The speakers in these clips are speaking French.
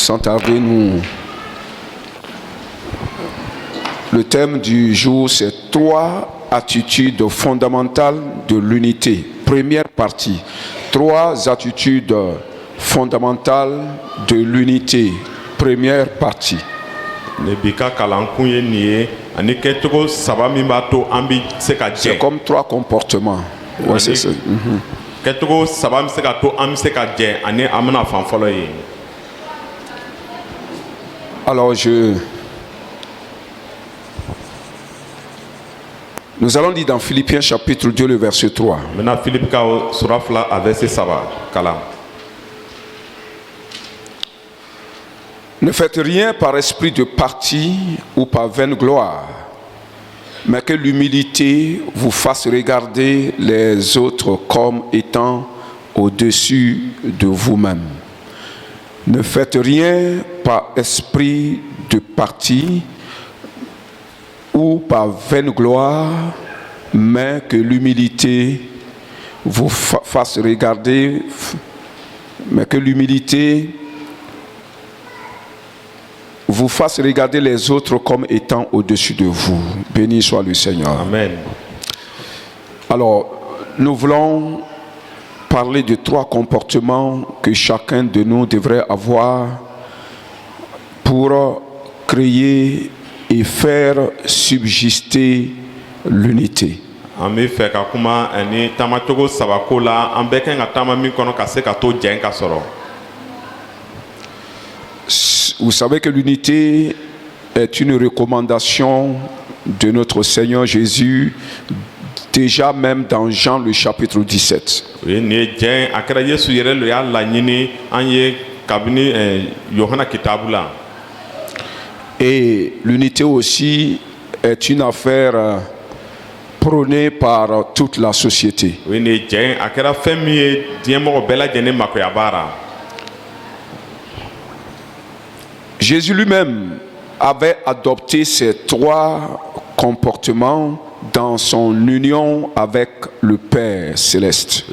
sans tarder, le thème du jour, c'est 3 attitudes fondamentales de l'unité. Première partie, 3 attitudes fondamentales de l'unité. Première partie. C'est comme 3 comportements. Ouais, c'est ça. Alors nous allons lire dans Philippiens chapitre 2 le verset 3. Ne faites rien par esprit de parti ou par vaine gloire, mais que l'humilité vous fasse regarder les autres comme étant au-dessus de vous-même. Ne faites rien par esprit de parti ou par vaine gloire, mais que l'humilité vous fasse regarder, les autres comme étant au-dessus de vous. Béni soit le Seigneur. Amen. Alors, nous voulons parler de 3 comportements que chacun de nous devrait avoir pour créer et faire subsister l'unité. Vous savez que l'unité est une recommandation de notre Seigneur Jésus, déjà même dans Jean le chapitre 17. Et l'unité aussi est une affaire prônée par toute la société. Jésus lui-même avait adopté ces 3 comportements dans son union avec le Père céleste.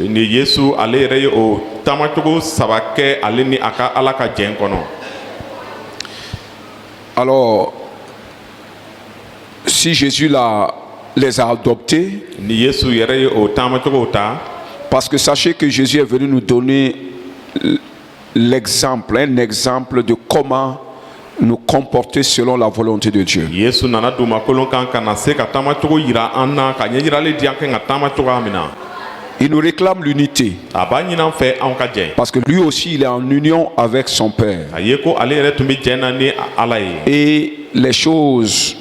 Alors, si Jésus les a adoptés, parce que sachez que Jésus est venu nous donner un exemple de comment nous comporter selon la volonté de Dieu. Il nous réclame l'unité, parce que lui aussi il est en union avec son Père. Et les choses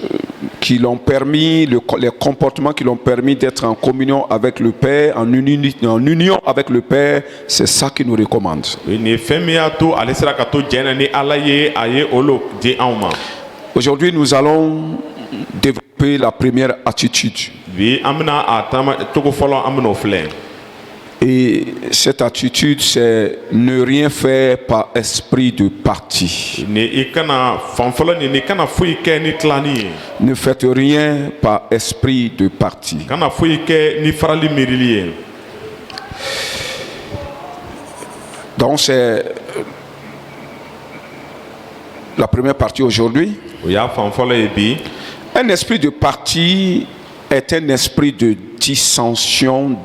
qui l'ont permis, les comportements qui l'ont permis d'être en communion avec le Père, en union avec le Père, c'est ça qu'il nous recommande. Aujourd'hui, nous allons développer la première attitude. Et cette attitude, c'est ne rien faire par esprit de parti. Ne faites rien par esprit de parti. Donc c'est la première partie aujourd'hui. Un esprit de parti est un esprit de dissension,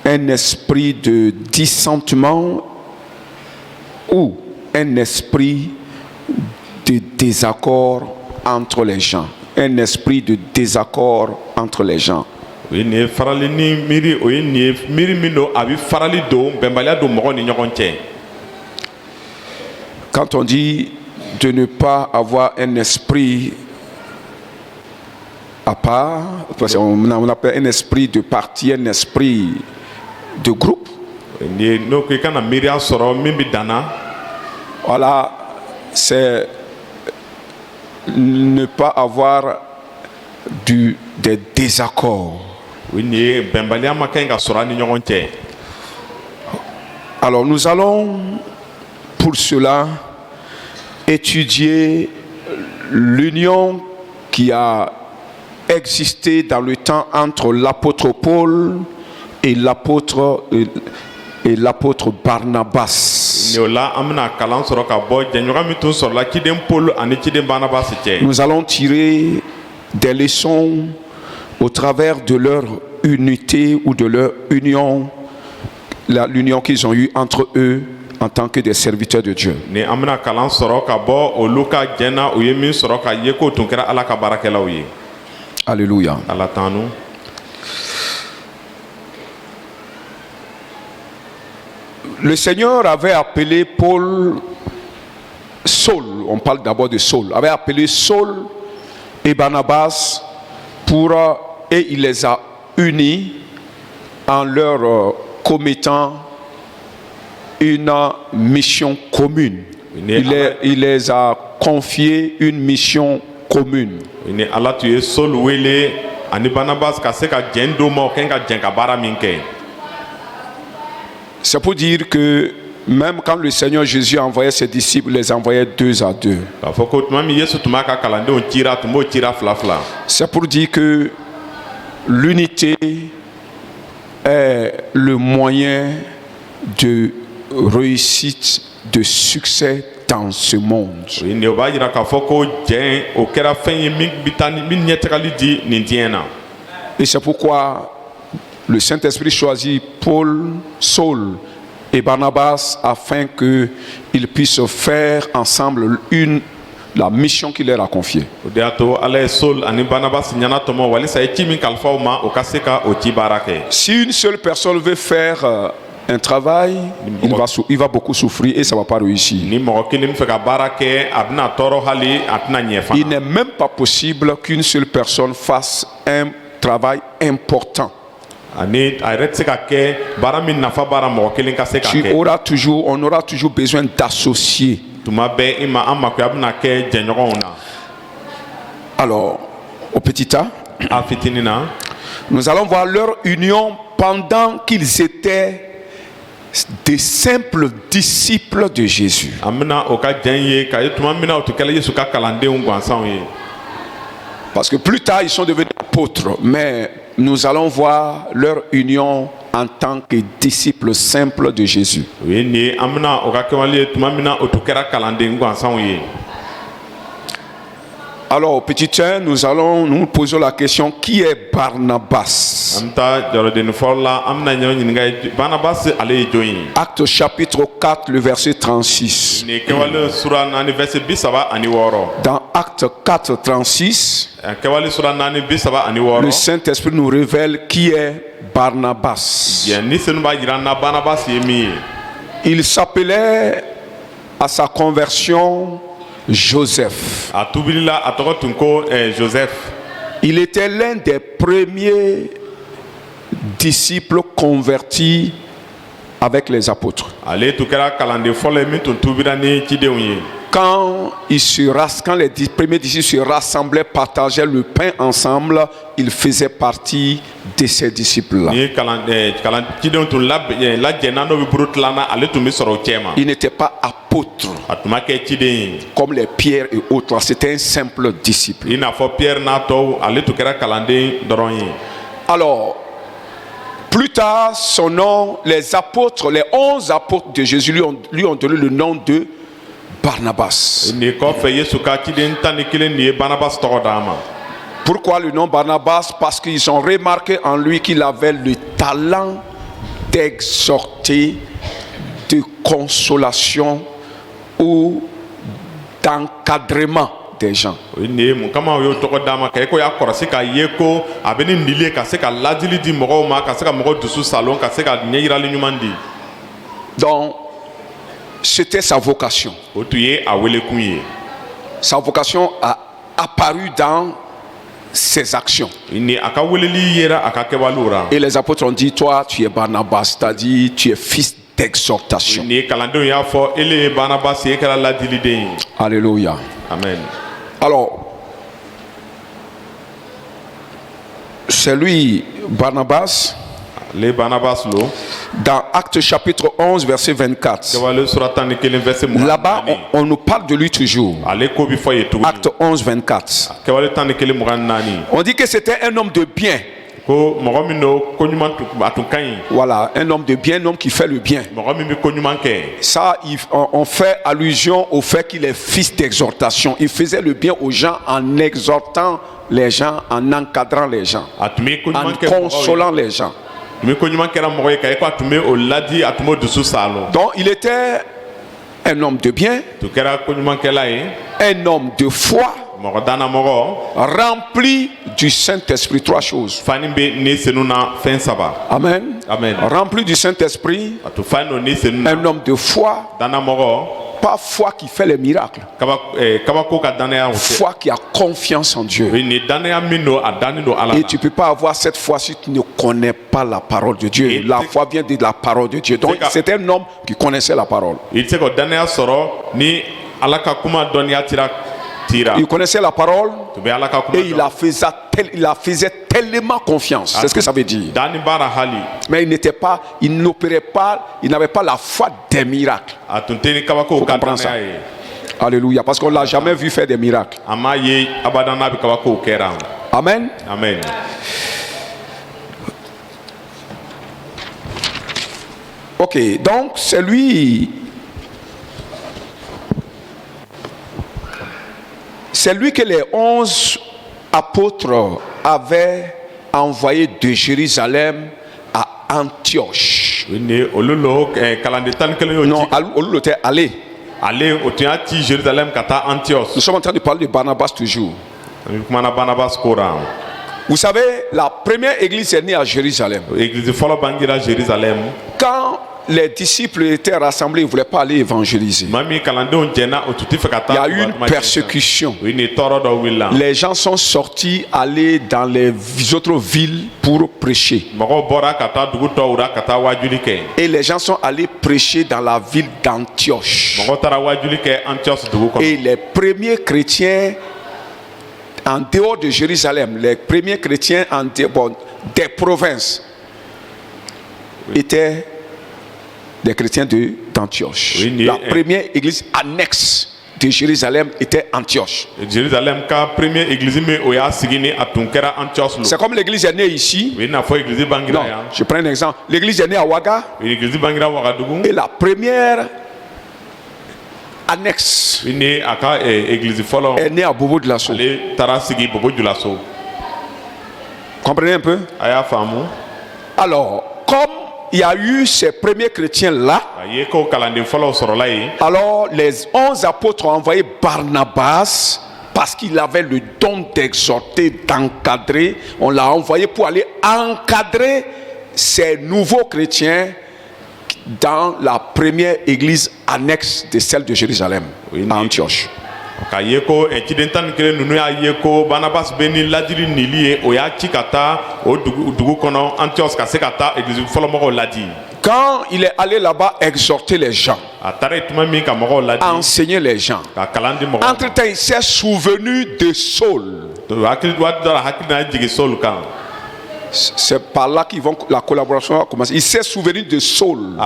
un esprit de dissentement ou un esprit de désaccord entre les gens. Un esprit de désaccord entre les gens. Quand on dit de ne pas avoir un esprit à part, parce qu'on appelle un esprit de parti, un esprit de groupe. Voilà, c'est ne pas avoir des désaccords. Alors nous allons pour cela étudier l'union qui a existé dans le temps entre l'apôtre Paul et l'apôtre Barnabas. Nous allons tirer des leçons au travers de leur unité ou de leur union, l'union qu'ils ont eue entre eux en tant que des serviteurs de Dieu. Alléluia. Le Seigneur avait appelé Paul Saul, on parle d'abord de Saul, avait appelé Saul et Barnabas et il les a unis en leur commettant une mission commune. Il les a confié une mission commune. C'est pour dire que même quand le Seigneur Jésus envoyait ses disciples, il les envoyait 2 à 2. C'est pour dire que l'unité est le moyen de réussite, de succès dans ce monde. Et c'est pourquoi le Saint-Esprit choisit Paul, Saul et Barnabas afin qu'ils puissent faire ensemble la mission qu'il leur a confiée. Si une seule personne veut faire un travail, il va beaucoup souffrir et ça ne va pas réussir. Il n'est même pas possible qu'une seule personne fasse un travail important. On aura toujours besoin d'associés. Alors, au petit A, nous allons voir leur union pendant qu'ils étaient des simples disciples de Jésus. Parce que plus tard, ils sont devenus apôtres, mais nous allons voir leur union en tant que disciples simples de Jésus. Alors, petit 1, nous posons la question, qui est Barnabas? Acte chapitre 4, le verset 36. Dans Acte 4, 36, le Saint-Esprit nous révèle qui est Barnabas. Il s'appelait à sa conversion Joseph. Il était l'un des premiers disciples convertis avec les apôtres. Quand les premiers disciples se rassemblaient, partageaient le pain ensemble, il faisait partie de ces disciples-là. Il n'était pas apôtre comme les Pierre et autres, c'était un simple disciple. Alors, plus tard, son nom, les apôtres, les 11 apôtres de Jésus lui ont donné le nom de Barnabas. Pourquoi le nom Barnabas? Parce qu'ils ont remarqué en lui qu'il avait le talent d'exhorter, de consolation ou d'encadrement des gens. Donc, c'était sa vocation. Sa vocation a apparu dans ses actions. Et les apôtres ont dit, toi tu es Barnabas, c'est-à-dire tu es fils d'exhortation. Alléluia. Amen. Alors, c'est lui, Barnabas, dans Acte chapitre 11, verset 24. Là-bas, on nous parle de lui toujours. Acte 11, 24. On dit que c'était un homme de bien. Voilà, un homme de bien, un homme qui fait le bien. Ça, on fait allusion au fait qu'il est fils d'exhortation. Il faisait le bien aux gens en exhortant les gens, en encadrant les gens, en consolant les gens. Donc il était un homme de bien, un homme de foi, rempli du Saint-Esprit. Trois choses. Amen. Rempli du Saint-Esprit, un homme de foi, pas foi qui fait les miracles, foi qui a confiance en Dieu. Et tu ne peux pas avoir cette foi si tu ne connais pas la parole de Dieu. La foi vient de la parole de Dieu. Donc c'était un homme qui connaissait la parole. Il connaissait la parole et il la faisait tellement confiance. C'est ce que ça veut dire. Mais il n'opérait pas, il n'avait pas la foi des miracles. Il faut comprendre ça. Alléluia. Parce qu'on ne l'a jamais vu faire des miracles. Amen. Amen. Ok, donc c'est lui que les 11 apôtres avaient envoyé de Jérusalem à Antioche. Non, Olulo était allé. Nous sommes en train de parler de Barnabas toujours. Vous savez, la première église est née à Jérusalem. Quand les disciples étaient rassemblés, ils ne voulaient pas aller évangéliser. Il y a eu une persécution. Les gens sont sortis aller dans les autres villes pour prêcher. Et les gens sont allés prêcher dans la ville d'Antioche. Et les premiers chrétiens en dehors de Jérusalem, les premiers chrétiens des provinces étaient des chrétiens d'Antioche. La première église annexe de Jérusalem était Antioche. C'est comme l'église est née ici. Non, je prends un exemple. L'église est née à Ouaga. Et la première annexe est née à Bobo de Lasso. Comprenez un peu? Alors, comme il y a eu ces premiers chrétiens là, alors les 11 apôtres ont envoyé Barnabas parce qu'il avait le don d'exhorter, d'encadrer. On l'a envoyé pour aller encadrer ces nouveaux chrétiens dans la première église annexe de celle de Jérusalem, à Antioche. Quand il est allé là-bas exhorter les gens, enseigner les gens, entre-temps il s'est souvenu de Saul. C'est par là que la collaboration a commencé. Il s'est souvenu de Saul.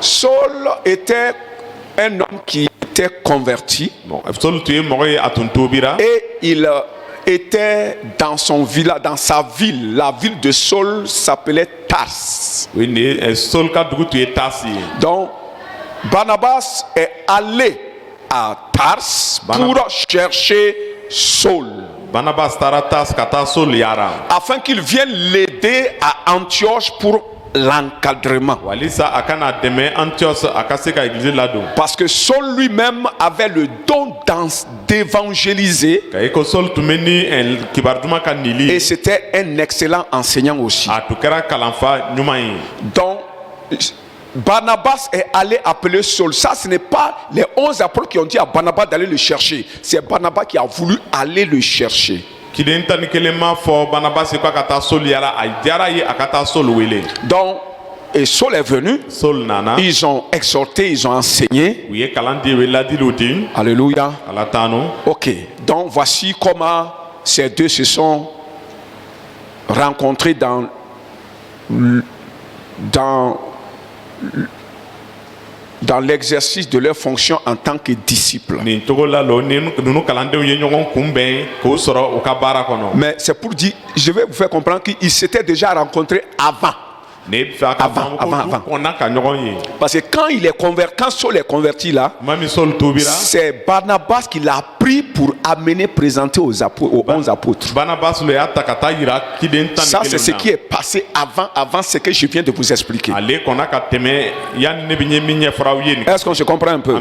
Saul était un homme qui était converti. Et il était dans son village, dans sa ville. La ville de Saul s'appelait Tars. Donc Barnabas est allé à Tars pour chercher Saul, afin qu'il vienne l'aider à Antioche pour l'encadrement. Parce que Saul lui-même avait le don d'évangéliser. Et c'était un excellent enseignant aussi. Donc Barnabas est allé appeler Saul. Ça, ce n'est pas les 11 apôtres qui ont dit à Barnabas d'aller le chercher. C'est Barnabas qui a voulu aller le chercher. Donc, et Saul est venu. Ils ont exhorté, ils ont enseigné. Alléluia. Ok, donc voici comment ces deux se sont rencontrés dans dans l'exercice de leur fonction en tant que disciples. Mais c'est pour dire, je vais vous faire comprendre qu'ils s'étaient déjà rencontrés avant. Avant. Parce que quand il est converti, quand Saul est converti là, c'est Barnabas qui l'a pris pour amener, présenter aux 11 apôtres. Ça c'est ce qui est passé avant ce que je viens de vous expliquer. Est-ce qu'on se comprend un peu?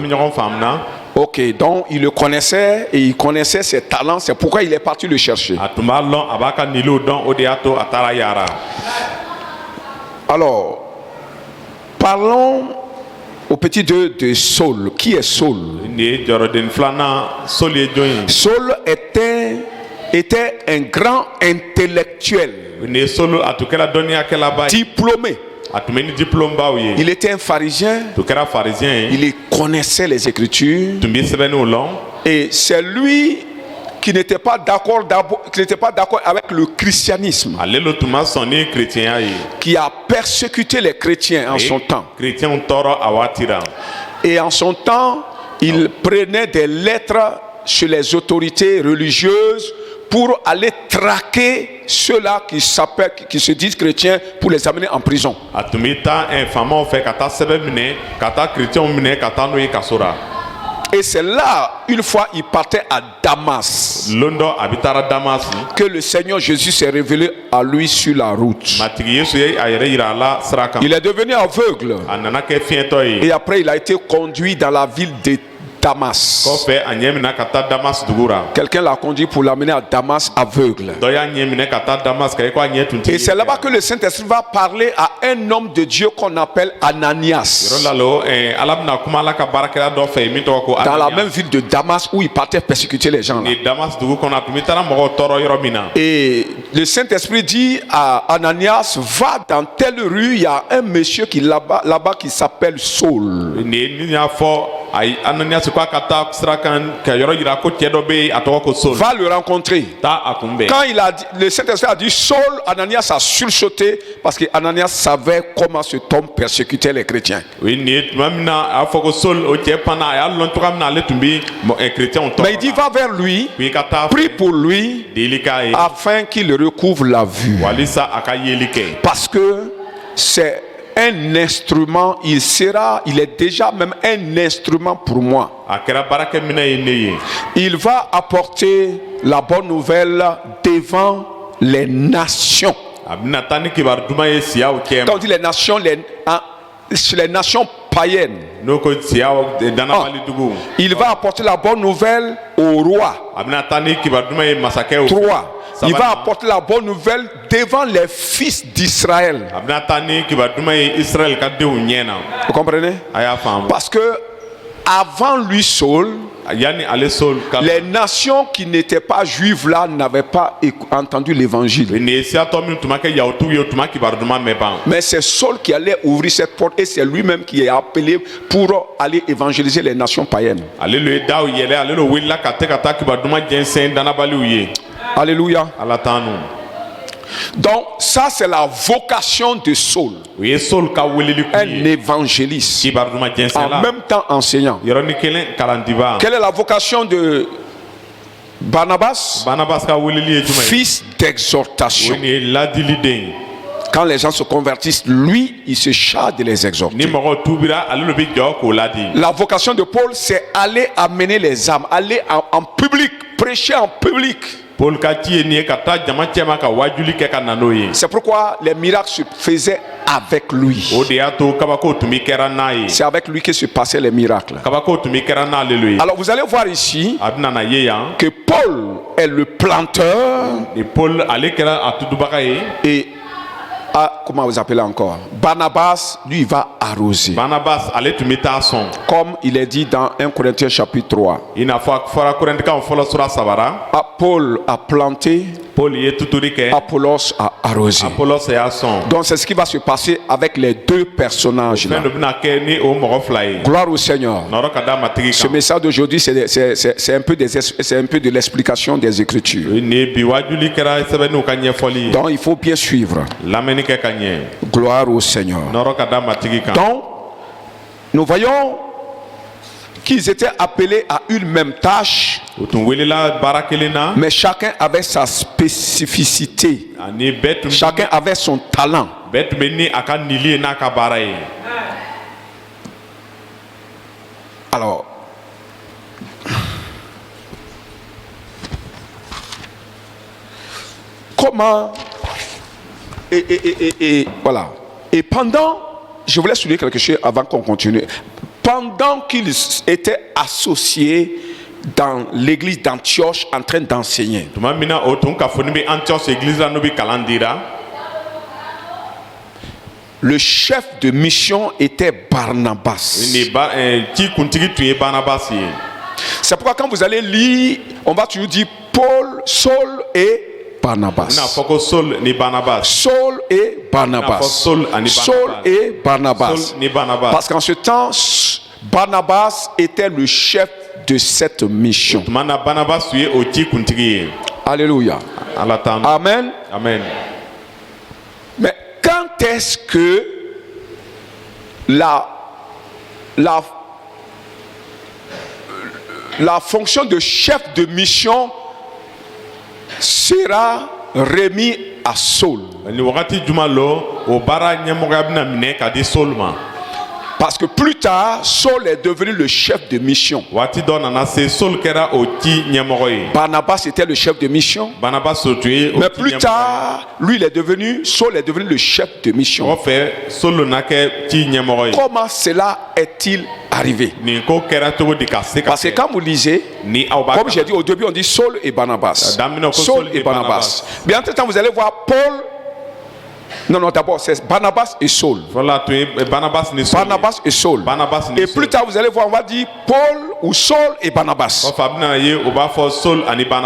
Ok, donc il le connaissait et il connaissait ses talents, c'est pourquoi il est parti le chercher. Alors, parlons au petit 2 de Saul. Qui est Saul? Saul était un grand intellectuel, diplômé. Il était un pharisien. Il connaissait les Écritures. Et c'est lui qui n'était pas d'accord avec le christianisme, qui a persécuté les chrétiens en son temps. Et en son temps, il prenait des lettres chez les autorités religieuses pour aller traquer ceux-là qui se disent chrétiens pour les amener en prison. Et c'est là, une fois, il partait à Damas, que le Seigneur Jésus s'est révélé à lui sur la route. Il est devenu aveugle. Et après, il a été conduit dans la ville de Damas. Quelqu'un l'a conduit pour l'amener à Damas aveugle. Et c'est là-bas que le Saint-Esprit va parler à un homme de Dieu qu'on appelle Ananias. Dans la même ville de Damas où il partait persécuter les gens là. Et le Saint-Esprit dit à Ananias, va dans telle rue, il y a un monsieur qui là-bas qui s'appelle Saul. Va le rencontrer. Quand le Saint-Esprit a dit Saul, Ananias a sursauté parce que Ananias savait comment cet homme persécutait les chrétiens. Mais il dit va vers lui, prie pour lui afin qu'il recouvre la vue. Parce que c'est un instrument, il est déjà même un instrument pour moi. Il va apporter la bonne nouvelle devant les nations. Quand on dit les nations, les nations païennes. Il va apporter la bonne nouvelle au roi. 3. Il va apporter la bonne nouvelle devant les fils d'Israël. Vous comprenez? Parce que avant lui, Saul, les nations qui n'étaient pas juives là n'avaient pas entendu l'évangile. Mais c'est Saul qui allait ouvrir cette porte et c'est lui-même qui est appelé pour aller évangéliser les nations païennes. Alléluia. Donc ça c'est la vocation de Saul, un évangéliste, en même temps enseignant. Quelle est la vocation de Barnabas? Fils d'exhortation. Quand les gens se convertissent, lui, il se charge de les exhorter. La vocation de Paul, c'est aller amener les âmes, aller en public, prêcher en public. C'est pourquoi les miracles se faisaient avec lui. C'est avec lui que se passaient les miracles. Alors vous allez voir ici que Paul est le planteur et comment vous appelez encore? Barnabas, lui, il va arroser. Comme il est dit dans 1 Corinthiens chapitre 3. Paul a planté, Apollos a arrosé. Donc c'est ce qui va se passer avec les deux personnages là. Gloire au Seigneur. Ce message d'aujourd'hui c'est un peu de l'explication des Écritures. Donc il faut bien suivre. Gloire au Seigneur. Donc nous voyons qu'ils étaient appelés à une même tâche, mais chacun avait sa spécificité. Chacun avait son talent. Alors, comment et voilà. Et pendant, je voulais souligner quelque chose avant qu'on continue. Pendant qu'ils étaient associés dans l'église d'Antioche en train d'enseigner, le chef de mission était Barnabas. C'est pourquoi quand vous allez lire, on va toujours dire Paul, Saul et Barnabas. Saul et Barnabas. Saul et Barnabas. Parce qu'en ce temps, Barnabas était le chef de cette mission. Alléluia. Amen. Amen. Mais quand est-ce que la fonction de chef de mission sera remis à Saul? Parce que plus tard, Saul est devenu le chef de mission. Barnabas était le chef de mission. Mais plus tard, lui, Saul est devenu le chef de mission. Comment cela est-il arrivé? Parce que quand vous lisez, comme j'ai dit au début, on dit Saul et Barnabas. Saul et Barnabas. Mais entre-temps, vous allez voir Paul. Non, d'abord c'est Barnabas et Saul. Barnabas et Saul. Et plus tard vous allez voir, on va dire Paul ou Saul et Barnabas.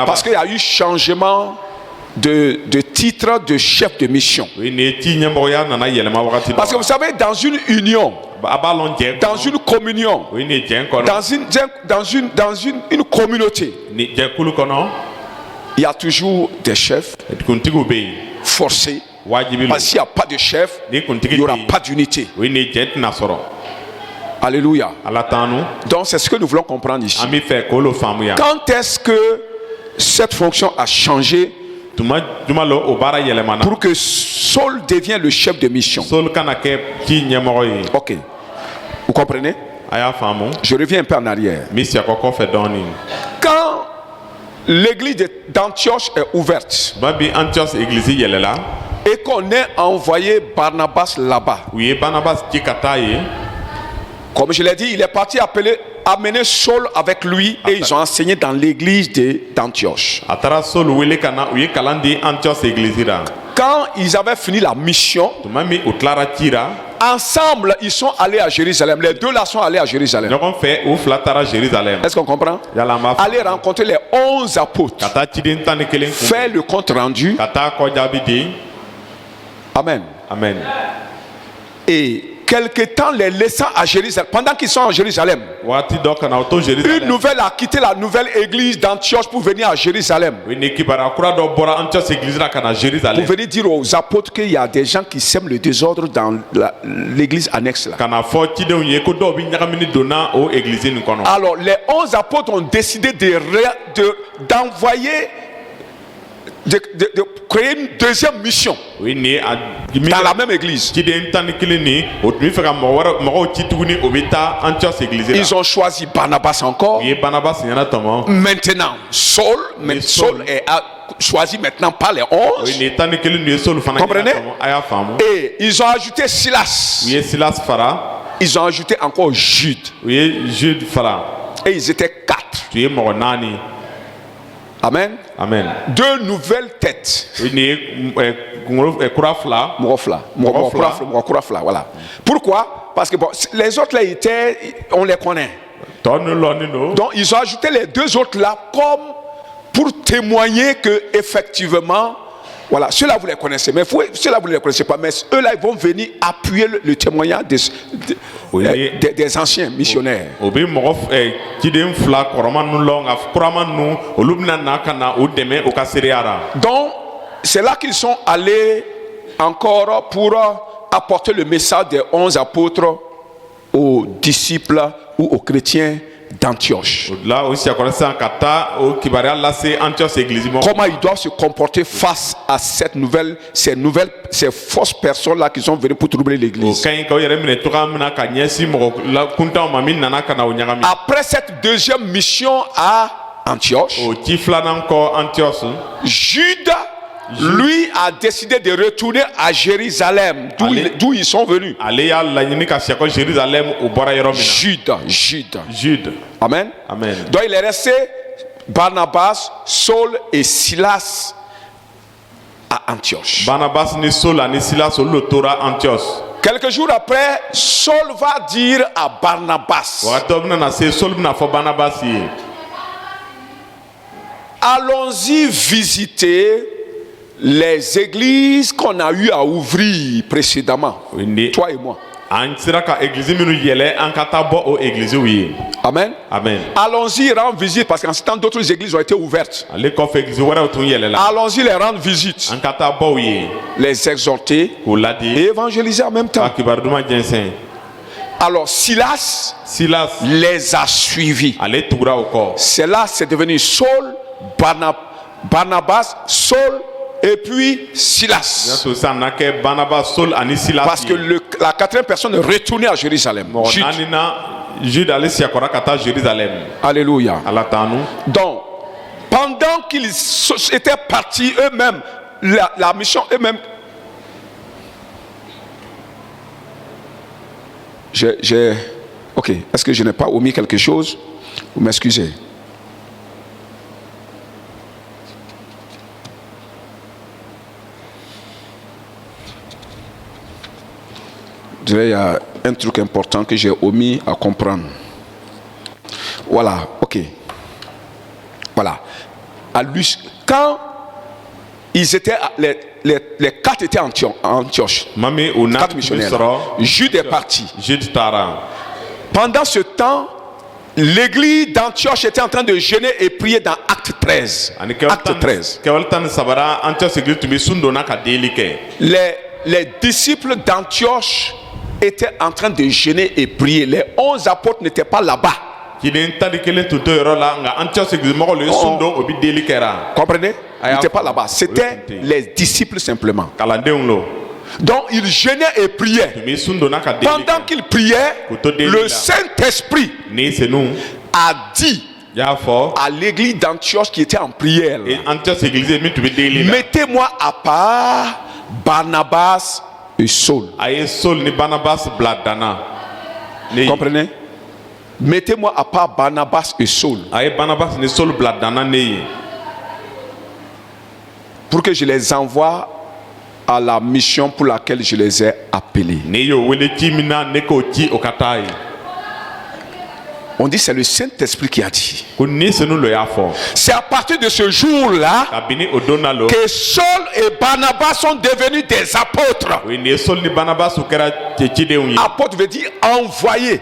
Parce qu'il y a eu changement de titre de chef de mission. Parce que vous savez, dans une union, dans une communion, dans une communauté, il y a toujours des chefs forcés. Parce qu'il n'y a pas de chef, il n'y aura pas d'unité. Alléluia. Donc c'est ce que nous voulons comprendre ici. Quand est-ce que cette fonction a changé pour que Saul devienne le chef de mission? Ok. Vous comprenez? Je reviens un peu en arrière. Quand l'église d'Antioche est ouverte et qu'on ait envoyé Barnabas là-bas, comme je l'ai dit, il est parti amener Saul avec lui et ils ont enseigné dans l'église d'Antioche. Quand ils avaient fini la mission, ensemble ils sont allés à Jérusalem. Les deux là sont allés à Jérusalem. Est-ce qu'on comprend? Aller rencontrer les 11 apôtres, faire le compte rendu. Amen. Amen. Et quelque temps les laissant à Jérusalem, pendant qu'ils sont à Jérusalem, une nouvelle a quitté la nouvelle église d'Antioche pour venir à Jérusalem. Pour venir dire aux apôtres qu'il y a des gens qui sèment le désordre dans l'église annexe là. Alors les 11 apôtres ont décidé d'envoyer de créer une deuxième mission dans la même église. Ils ont choisi Barnabas encore. Maintenant, Saul est choisi maintenant par les 11. Comprenez? Et ils ont ajouté Silas. Ils ont ajouté encore Jude. Et ils étaient 4. Amen. Amen. Deux nouvelles têtes. Voilà. Pourquoi? Parce que bon, les autres là on les connaît. Donc ils ont ajouté les deux autres là comme pour témoigner que effectivement, voilà, ceux-là vous les connaissez, mais ceux-là vous ne les connaissez pas, mais eux-là ils vont venir appuyer le témoignage des anciens missionnaires. Donc c'est là qu'ils sont allés encore pour apporter le message des 11 apôtres aux disciples ou aux chrétiens d'Antioche. Là aussi, Comment ils doivent se comporter face à ces fausses personnes-là qui sont venues pour troubler l'église. Après cette deuxième mission à Antioche, Jude, lui, a décidé de retourner à Jérusalem, d'où ils sont venus. Jude. Amen. Donc il est resté Barnabas, Saul et Silas à Antioche. Quelques jours après, Saul va dire à Barnabas: allons-y visiter les églises qu'on a eu à ouvrir précédemment, toi et moi. Amen. Allons-y rendre visite, parce qu'en ce temps d'autres églises ont été ouvertes. Allons-y les rendre visite, les exhorter et évangéliser en même temps. Alors Silas les a suivis. C'est là, c'est devenu Saul, Barnabas, Saul et puis Silas. Parce que la quatrième personne est retournée à Jérusalem. Jude. Alléluia. Donc, pendant qu'ils étaient partis eux-mêmes, la mission eux-mêmes. Ok, est-ce que je n'ai pas omis quelque chose? Vous m'excusez. Il y a un truc important que j'ai omis à comprendre. Voilà, ok. Voilà. Quand ils étaient, les quatre étaient à Antioche, 4 missionnaires. Jude est parti. Pendant ce temps, l'église d'Antioche était en train de jeûner et prier dans Acte 13. Acte 13. Les disciples d'Antioche étaient en train de jeûner et prier. Les 11 apôtres n'étaient pas là-bas. Comprenez? Ils n'étaient pas là-bas. C'était les disciples simplement. Donc ils jeûnaient et priaient. Pendant qu'ils priaient, le Saint-Esprit a dit à l'église d'Antioche qui était en prière: mettez-moi à part Barnabas et Saul. Comprenez? Mettez-moi à part Barnabas et Saul. Pour que je les envoie à la mission pour laquelle je les ai appelés. On dit c'est le Saint-Esprit qui a dit. C'est à partir de ce jour-là que Saul et Barnabas sont devenus des apôtres. Apôtre veut dire envoyé.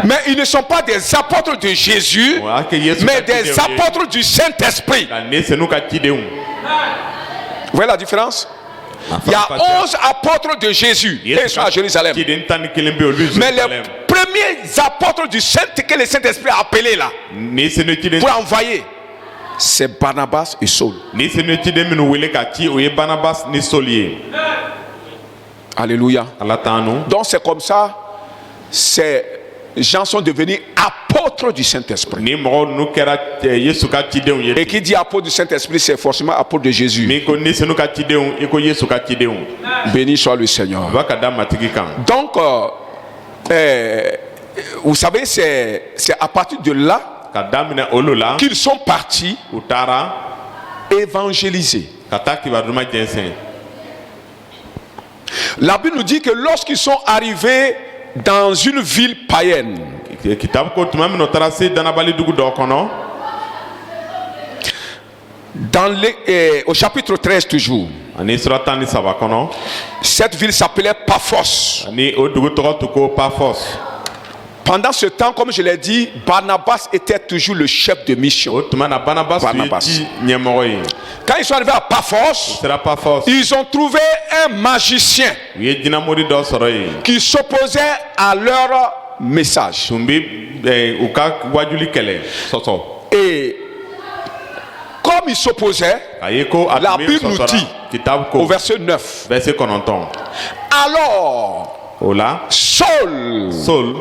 Mais ils ne sont pas des apôtres de Jésus, mais des apôtres du Saint-Esprit. Vous voyez la différence? Il y a 11 apôtres de Jésus et ils sont à Jérusalem. Mais les premiers apôtres du Saint que le Saint-Esprit a appelés là pour envoyer, c'est Barnabas et Saul. Alléluia. Donc c'est comme ça, ces gens sont devenus apôtres du Saint-Esprit. Et qui dit apôtre du Saint-Esprit, c'est forcément apôtre de Jésus. Béni soit le Seigneur. Donc, vous savez, c'est à partir de là qu'ils sont partis évangéliser. La Bible nous dit que lorsqu'ils sont arrivés dans une ville païenne, au chapitre 13 toujours, cette ville s'appelait Paphos. Pendant ce temps, comme je l'ai dit, Barnabas était toujours le chef de mission. Barnabas. Quand ils sont arrivés à Paphos, ils ont trouvé un magicien qui s'opposait à leur message. Et comme il s'opposait, la Bible nous dit au verset 9, alors Saul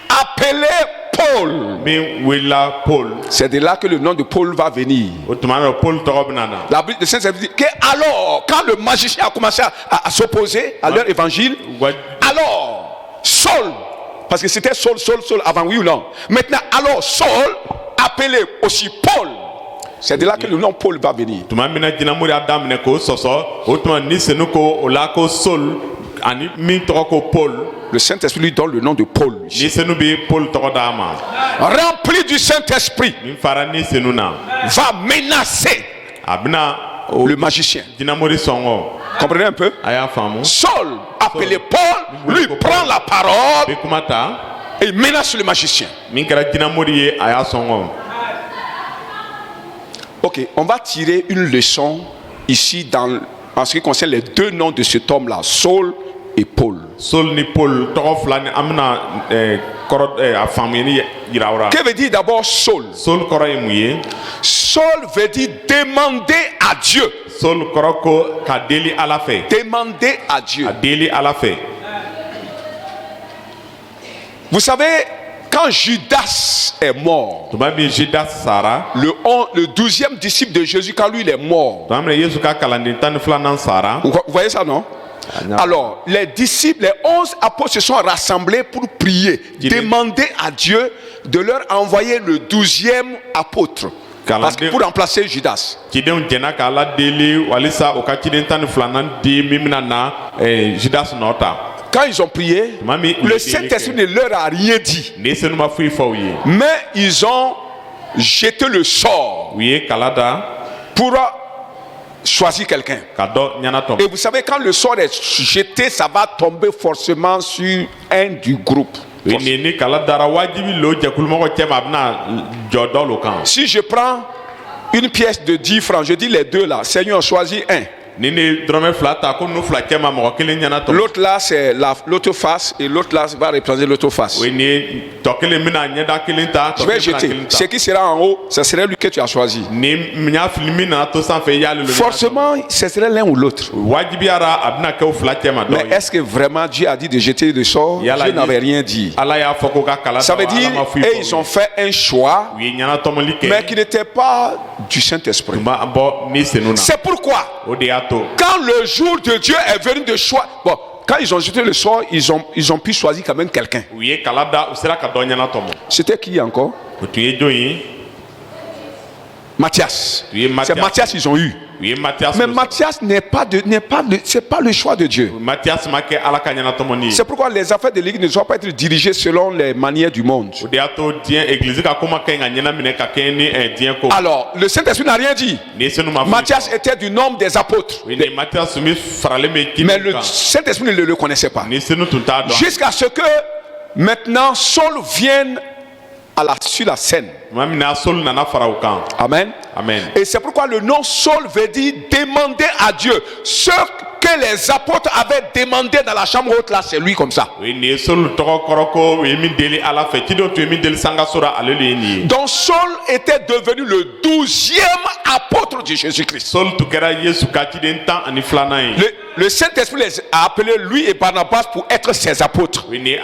appelé Paul. C'est de là que le nom de Paul va venir. La Bible de Saint-Esprit dit que alors, quand le magicien a commencé à s'opposer à leur évangile, alors Saul, parce que c'était Saul avant, oui ou non? Maintenant, alors Saul appelé aussi Paul. C'est de là que le nom Paul va venir. Le Saint-Esprit lui donne le nom de Paul. Rempli du Saint-Esprit, va menacer le magicien. Comprenez un peu? Saul, appelé Paul, lui prend la parole et menace le magicien. Ok, on va tirer une leçon ici en ce qui concerne les deux noms de cet homme-là, Saul et Paul. Que veut dire d'abord Saul? Saul veut dire demander à Dieu. Demander à Dieu. Vous savez, quand Judas est mort, le 12e disciple de Jésus, quand lui il est mort, vous voyez ça, non? Alors, les disciples, les 11 apôtres se sont rassemblés pour prier, demander à Dieu de leur envoyer le 12e apôtre pour remplacer Judas. Quand ils ont prié, le Saint-Esprit ne leur a rien dit, mais ils ont jeté le sort pour choisir quelqu'un. Et vous savez, quand le sort est jeté, ça va tomber forcément sur un du groupe. Si je prends une pièce de 10 francs, je dis les deux là, Seigneur, choisis un. L'autre là c'est l'autre face et l'autre là va représenter l'autre face. Je vais jeter. Ce qui sera en haut, ce serait lui que tu as choisi. Forcément, ce serait l'un ou l'autre. Mais est-ce que vraiment Dieu a dit de jeter le sort? Dieu n'avait rien dit. Ça veut dire, et ils ont fait un choix, mais qui n'était pas du Saint-Esprit. C'est pourquoi quand le jour de Dieu est venu de choix, bon, quand ils ont jeté le sort, ils ont pu choisir quand même quelqu'un. C'était qui encore? Matthias. C'est Matthias qu'ils ont eu. Mais Matthias c'est pas le choix de Dieu. C'est pourquoi les affaires de l'église ne doivent pas être dirigées selon les manières du monde. Alors, le Saint-Esprit n'a rien dit. Matthias était du nombre des apôtres. Mais le Saint-Esprit ne le connaissait pas. Jusqu'à ce que maintenant Saul vienne sur la scène. Amen. Amen. Et c'est pourquoi le nom Saul veut dire demander à Dieu. Ce que les apôtres avaient demandé dans la chambre haute là, c'est lui comme ça. Donc Saul était devenu le 12e apôtre de Jésus-Christ. Le Saint-Esprit les a appelés lui et Barnabas pour être ses apôtres. Mais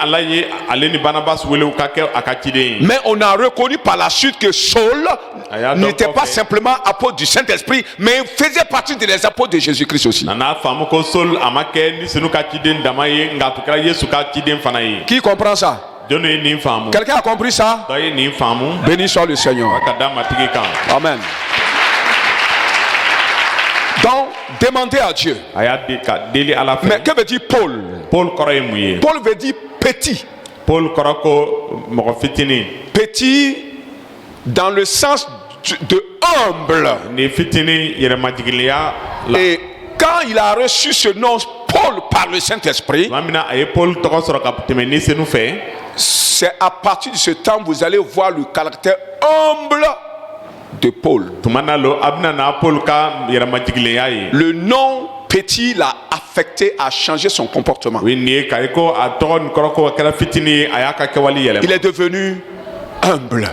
on a reconnu par la suite que Saul n'était pas simplement apôtre du Saint-Esprit, mais faisait partie des apôtres de Jésus-Christ aussi. Qui comprend ça? Quelqu'un a compris ça? Béni soit le Seigneur. Amen. Donc, demandez à Dieu. Mais que veut dire Paul? Paul veut dire petit. Petit dans le sens de humble. Et quand il a reçu ce nom Paul par le Saint-Esprit, c'est à partir de ce temps que vous allez voir le caractère humble de Paul. Le nom petit l'a affecté, a changé son comportement. Il est devenu humble.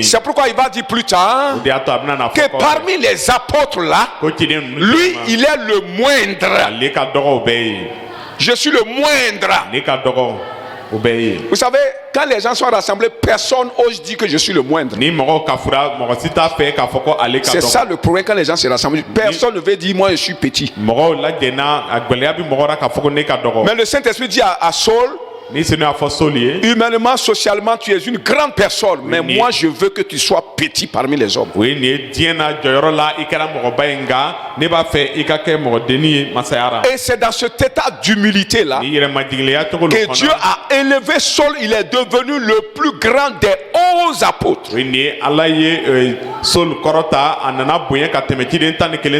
C'est pourquoi il va dire plus tard que parmi les apôtres là, lui, il est le moindre. Je suis le moindre. Vous savez, quand les gens sont rassemblés, personne n'ose dire que je suis le moindre. C'est ça le problème quand les gens se rassemblent. Personne ne veut dire moi je suis petit. Mais le Saint-Esprit dit à Saul, humainement, socialement, tu es une grande personne, mais moi je veux que tu sois petit parmi les hommes. Et c'est dans cet état d'humilité là que Dieu a élevé Saul. Il est devenu le plus grand des 11 apôtres.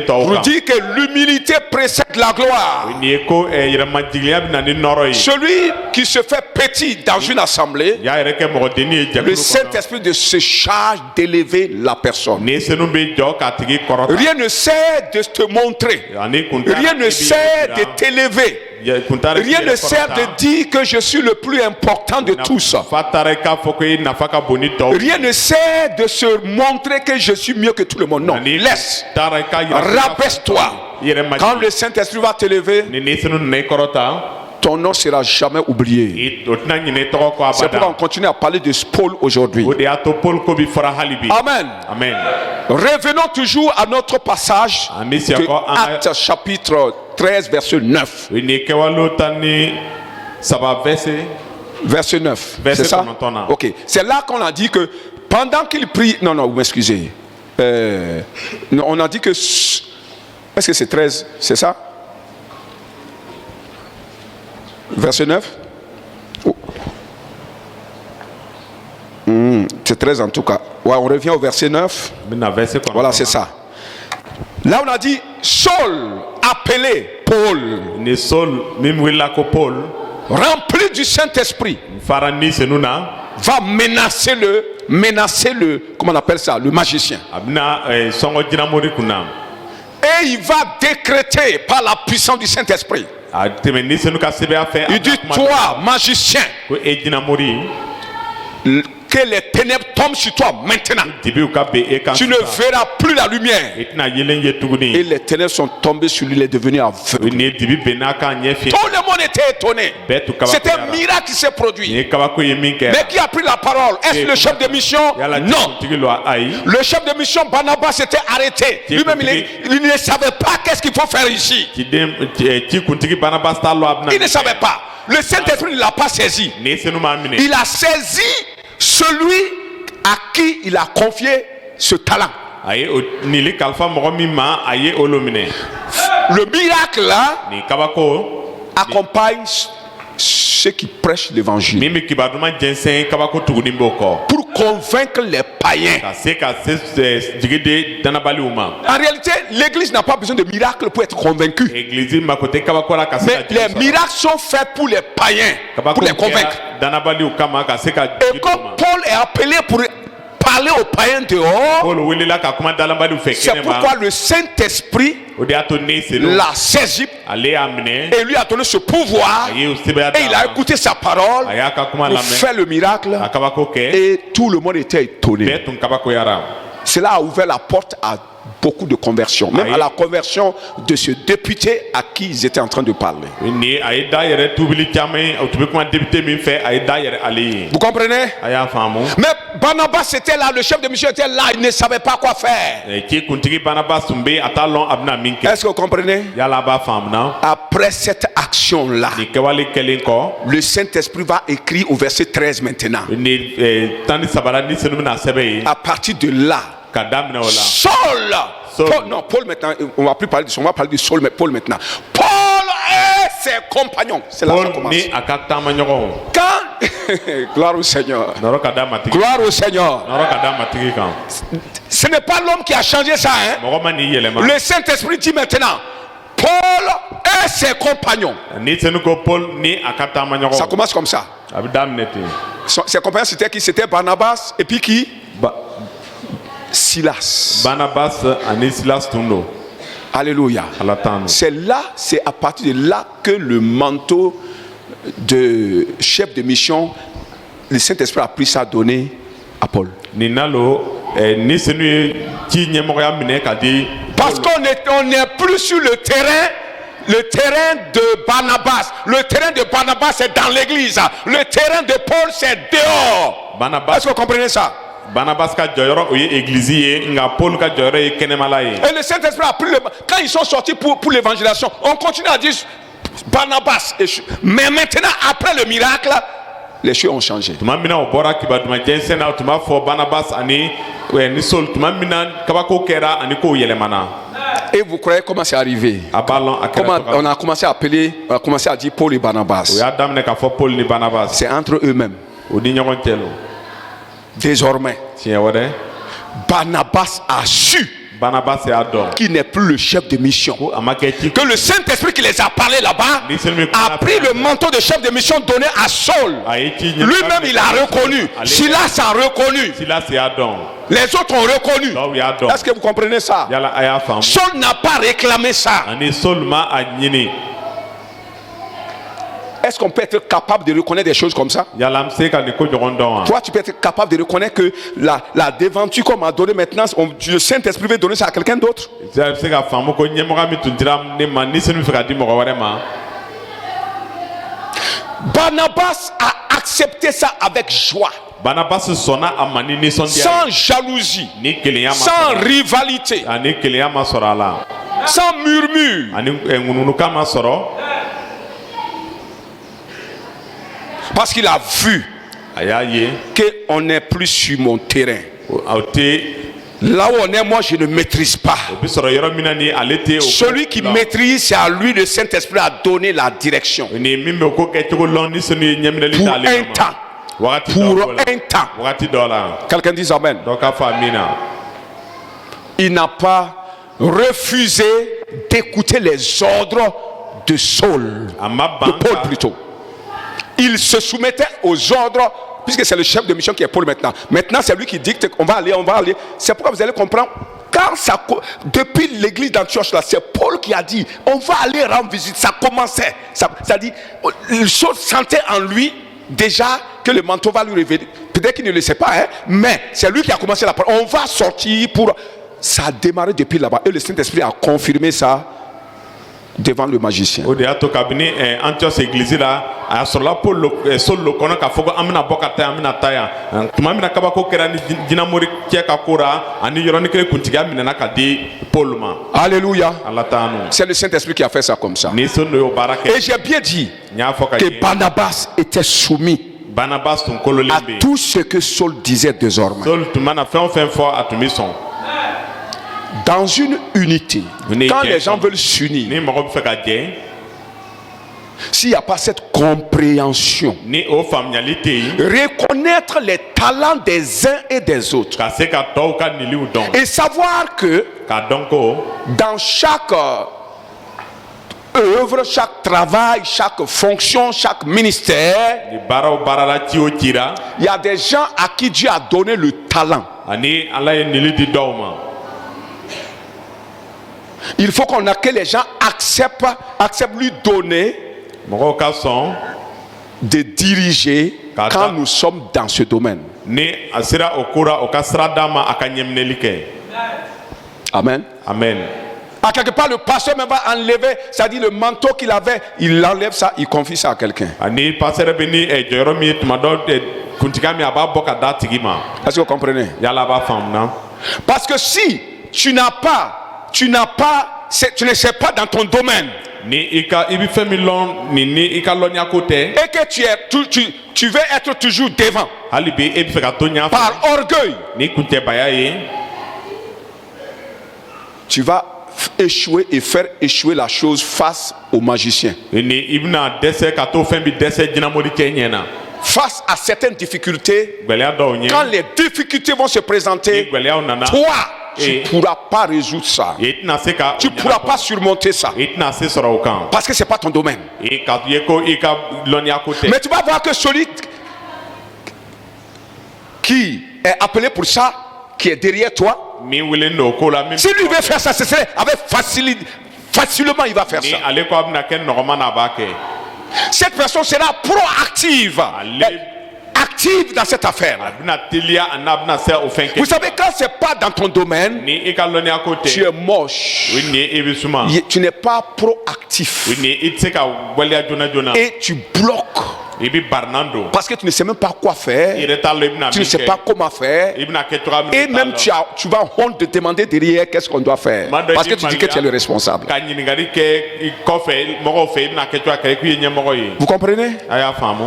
Pour dire que l'humilité précède la gloire. Celui qui se fait petit dans une assemblée, le Saint-Esprit se charge d'élever la personne. Rien ne sert de te montrer, rien ne sert de t'élever, rien ne sert de dire que je suis le plus important de tous. Rien ne sert de se montrer que je suis mieux que tout le monde. Non, laisse, rabaisse-toi. Quand le Saint-Esprit va t'élever, ton nom ne sera jamais oublié. C'est pourquoi on continue à parler de Paul aujourd'hui. Amen. Amen. Revenons toujours à notre passage de Actes chapitre 13 verset 9. Verset 9. C'est ça? Ok. C'est là qu'on a dit que pendant qu'il prie... Non, vous m'excusez. On a dit que... Est-ce que c'est 13? C'est ça? Verset 9. Oh. C'est 13 en tout cas. Ouais, on revient au verset 9. Voilà, c'est ça. Là, on a dit Saul, appelé Paul, rempli du Saint-Esprit, va menacer le, comment on appelle ça, le magicien. Et il va décréter par la puissance du Saint-Esprit. Il dit, toi, magicien, que les ténèbres tombent sur toi maintenant. Tu ne verras plus la lumière. Et les ténèbres sont tombées sur lui, il est devenu aveugle. Tout le monde était étonné. C'était un miracle qui s'est produit. Mais qui a pris la parole? Est-ce le chef de mission? Non. Le chef de mission, Barnabas, s'était arrêté. Lui-même, il ne savait pas qu'est-ce qu'il faut faire ici. Il ne savait pas. Le Saint-Esprit ne l'a pas saisi. Il a saisi celui à qui il a confié ce talent. Le miracle là accompagne ceux qui prêchent l'évangile pour convaincre les païens. En réalité, l'église n'a pas besoin de miracles pour être convaincue. Mais les miracles sont faits pour les païens, pour les convaincre. Et comme Paul est appelé pour parler aux païens dehors, c'est pourquoi le Saint-Esprit l'a saisi et lui a donné ce pouvoir, et il a écouté sa parole pour faire le miracle, et tout le monde était étonné. Cela a ouvert la porte à beaucoup de conversions, même à la conversion de ce député à qui ils étaient en train de parler. Vous comprenez? Mais Barnabas était là, le chef de mission était là, il ne savait pas quoi faire. Est-ce que vous comprenez? Après cette action-là, le Saint-Esprit va écrire au verset 13 maintenant. À partir de là, Saul, Paul maintenant, on va plus parler de Saul, on va parler de Saul, mais Paul maintenant. Paul et ses compagnons. C'est là que ça commence. Quand gloire au Seigneur. Gloire au Seigneur. Ce n'est pas l'homme qui a changé ça, hein? Le Saint-Esprit dit maintenant, Paul et ses compagnons. Ça commence comme ça. Ses compagnons c'était qui? C'était Barnabas et puis qui? Silas. Barnabas et Silas Tundo. Alléluia. C'est à partir de là que le manteau de chef de mission, le Saint-Esprit a pris ça, donné à Paul. Parce qu'on n'est plus sur le terrain de Barnabas. Le terrain de Barnabas, c'est dans l'église. Le terrain de Paul, c'est dehors. Est-ce que vous comprenez ça? Et le Saint-Esprit a pris quand ils sont sortis pour l'évangélisation, on continue à dire Barnabas. Mais maintenant, après le miracle, les choses ont changé. Et vous croyez comment c'est arrivé? Comment on a commencé à appeler, on a commencé à dire Paul et Barnabas. C'est entre eux-mêmes. Désormais, Barnabas a su qu'il n'est plus le chef de mission. Que le Saint-Esprit qui les a parlé là-bas a pris le manteau de chef de mission donné à Saul. Lui-même, il a reconnu. Silas a reconnu. Les autres ont reconnu. Est-ce que vous comprenez ça? Saul n'a pas réclamé ça. Est-ce qu'on peut être capable de reconnaître des choses comme ça? Toi, tu peux être capable de reconnaître que la devanture qu'on m'a donnée maintenant, le Saint-Esprit veut donner ça à quelqu'un d'autre? Barnabas a accepté ça avec joie. Sans jalousie, sans rivalité, sans murmure. Parce qu'il a vu qu'on n'est plus sur mon terrain. Là où on est, moi je ne maîtrise pas. Celui qui maîtrise, c'est à lui le Saint-Esprit a donné la direction. Pour un temps. Quelqu'un dit Amen. Il n'a pas refusé d'écouter les ordres de Saul, de Paul plutôt. Il se soumettait aux ordres, puisque c'est le chef de mission qui est Paul maintenant. Maintenant, c'est lui qui dicte, on va aller. C'est pourquoi vous allez comprendre, quand ça, depuis l'église d'Antioche, là, c'est Paul qui a dit, on va aller rendre visite. Ça commençait. Ça dit, le Saul sentait en lui déjà que le manteau va lui révéler. Peut-être qu'il ne le sait pas, hein, mais c'est lui qui a commencé la parole. On va sortir pour... Ça a démarré depuis là-bas. Et le Saint-Esprit a confirmé ça devant le magicien. Alléluia. C'est le Saint-Esprit qui a fait ça comme ça. Et j'ai bien dit que Barnabas était soumis à tout ce que Saul disait désormais. Dans une unité, quand les gens veulent s'unir, s'il n'y a pas cette compréhension, reconnaître les talents des uns et des autres, et savoir que dans chaque œuvre, chaque travail, chaque fonction, chaque ministère, il y a des gens à qui Dieu a donné le talent. Il faut que les gens acceptent lui donner de diriger quand nous sommes dans ce domaine. Amen. Amen. À quelque part, le pasteur même va enlever, c'est-à-dire le manteau qu'il avait, il enlève ça, il confie ça à quelqu'un. Est-ce que vous comprenez? Parce que si tu ne sais pas dans ton domaine, et que tu veux être toujours devant par orgueil, tu vas échouer et faire échouer la chose face au magicien. Face à certaines difficultés, quand les difficultés vont se présenter, toi, tu ne pourras pas résoudre ça. Tu ne pourras pas surmonter ça. Parce que ce n'est pas ton domaine. Mais tu vas voir que celui qui est appelé pour ça, qui est derrière toi, Si lui veut faire ça, ce serait avec facilement il va faire ça. Cette personne sera proactive, active dans cette affaire. Vous savez, quand c'est pas dans ton domaine, tu es moche. Tu n'es pas proactif. Et tu bloques. Parce que tu ne sais même pas quoi faire. Tu ne sais pas comment faire. Et même tu vas honte de demander derrière qu'est-ce qu'on doit faire. Parce que tu dis que tu es le responsable. Vous comprenez?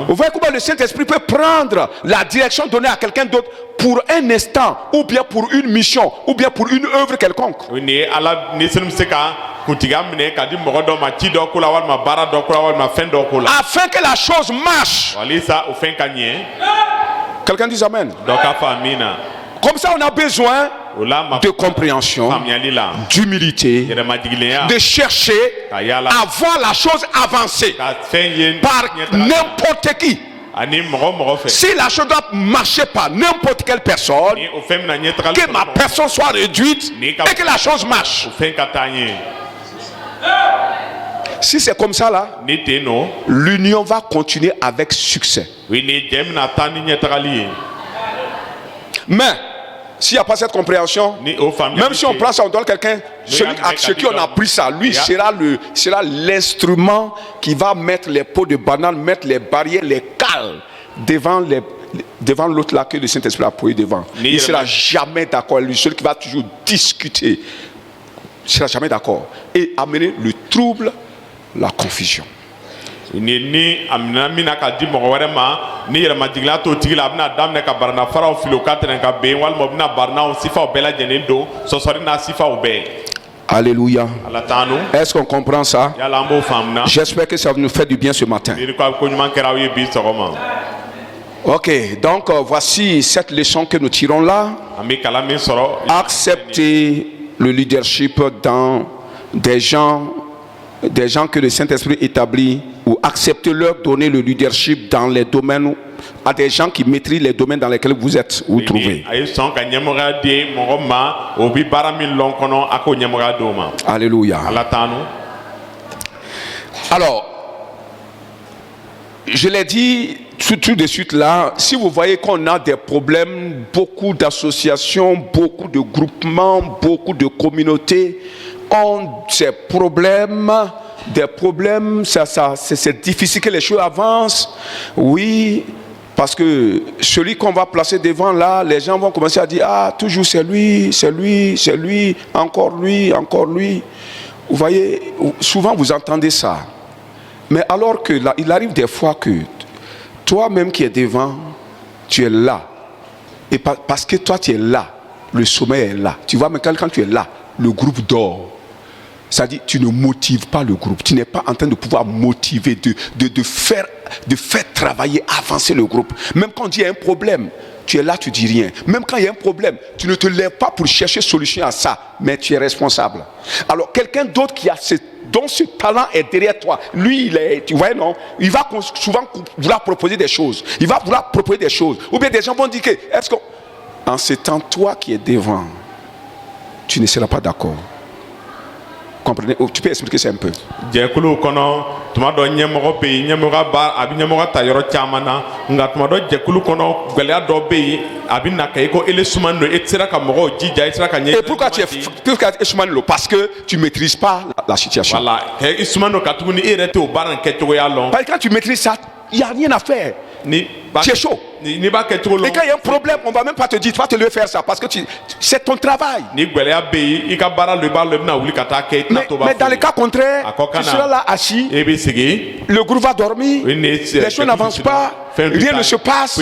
Vous voyez comment le Saint-Esprit peut prendre la direction donnée à quelqu'un d'autre pour un instant, ou bien pour une mission, ou bien pour une œuvre quelconque. Afin que la chose marche. Quelqu'un dit amen. Comme ça, on a besoin de compréhension, d'humilité, de chercher à voir la chose avancer par n'importe qui. Si la chose doit marcher par n'importe quelle personne, que ma personne soit réduite et que la chose marche. Si c'est comme ça là, l'union va continuer avec succès. Mais s'il n'y a pas cette compréhension, même si on prend ça, on donne quelqu'un, celui à qui on a pris ça, lui sera l'instrument qui va mettre les pots de banane, mettre les barrières, les cales devant l'autre là que le Saint-Esprit a posé devant. Il ne sera jamais d'accord. Lui, celui qui va toujours discuter, il ne sera jamais d'accord. Et amener le trouble, la confusion. Alléluia. Est-ce qu'on comprend ça? J'espère que ça nous fait du bien ce matin. Ok, donc voici cette leçon que nous tirons là. Accepter le leadership dans des gens que le Saint-Esprit établit, ou accepter leur donner le leadership dans les domaines, à des gens qui maîtrisent les domaines dans lesquels vous êtes, vous trouvez. Alléluia. Alors, je l'ai dit tout de suite là, si vous voyez qu'on a des problèmes, beaucoup d'associations, beaucoup de groupements, beaucoup de communautés ont ces problèmes, c'est difficile que les choses avancent. Oui, parce que celui qu'on va placer devant là, les gens vont commencer à dire, ah, toujours c'est lui, encore lui. Vous voyez, souvent vous entendez ça. Mais alors que là, il arrive des fois que toi-même qui es devant, tu es là. Et parce que toi tu es là, le sommet est là. Tu vois, mais quand tu es là, le groupe dort. C'est-à-dire, tu ne motives pas le groupe. Tu n'es pas en train de pouvoir motiver, de faire travailler, avancer le groupe. Même quand il y a un problème, tu es là, tu dis rien. Même quand il y a un problème, tu ne te lèves pas pour chercher solution à ça, mais tu es responsable. Alors, quelqu'un d'autre dont ce talent est derrière toi, lui, tu vois, non, il va souvent vouloir proposer des choses. Ou bien des gens vont dire que, en ce temps, toi qui es devant, tu ne seras pas d'accord. Comprenez? Tu peux expliquer ça un peu? Et pourquoi tu es parce que tu ne maîtrises pas la situation. Parce que quand tu maîtrises ça, il n'y a rien à faire. Tu es chaud. Et quand il y a un problème, on ne va même pas te dire, tu vas te le faire ça, parce que c'est ton travail. Mais dans le cas contraire, tu seras là assis, le groupe va dormir, les choses n'avancent pas, rien ne se passe,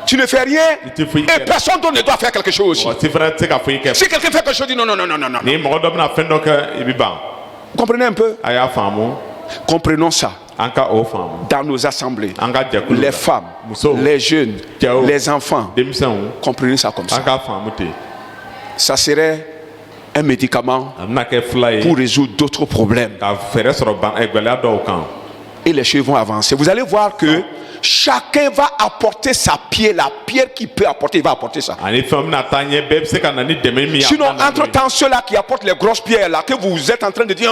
tu ne fais rien, et personne d'autre ne doit faire quelque chose aussi. Si quelqu'un fait quelque chose, dit non. Vous comprenez un peu? Comprenons ça. Dans nos assemblées, les femmes, les jeunes, les enfants, comprenez ça comme ça. Ça serait un médicament pour résoudre d'autres problèmes. Et les choses vont avancer. Vous allez voir que chacun va apporter sa pierre, la pierre qu'il peut apporter, il va apporter ça. Sinon, entre-temps, ceux-là qui apportent les grosses pierres, là, que vous êtes en train de dire,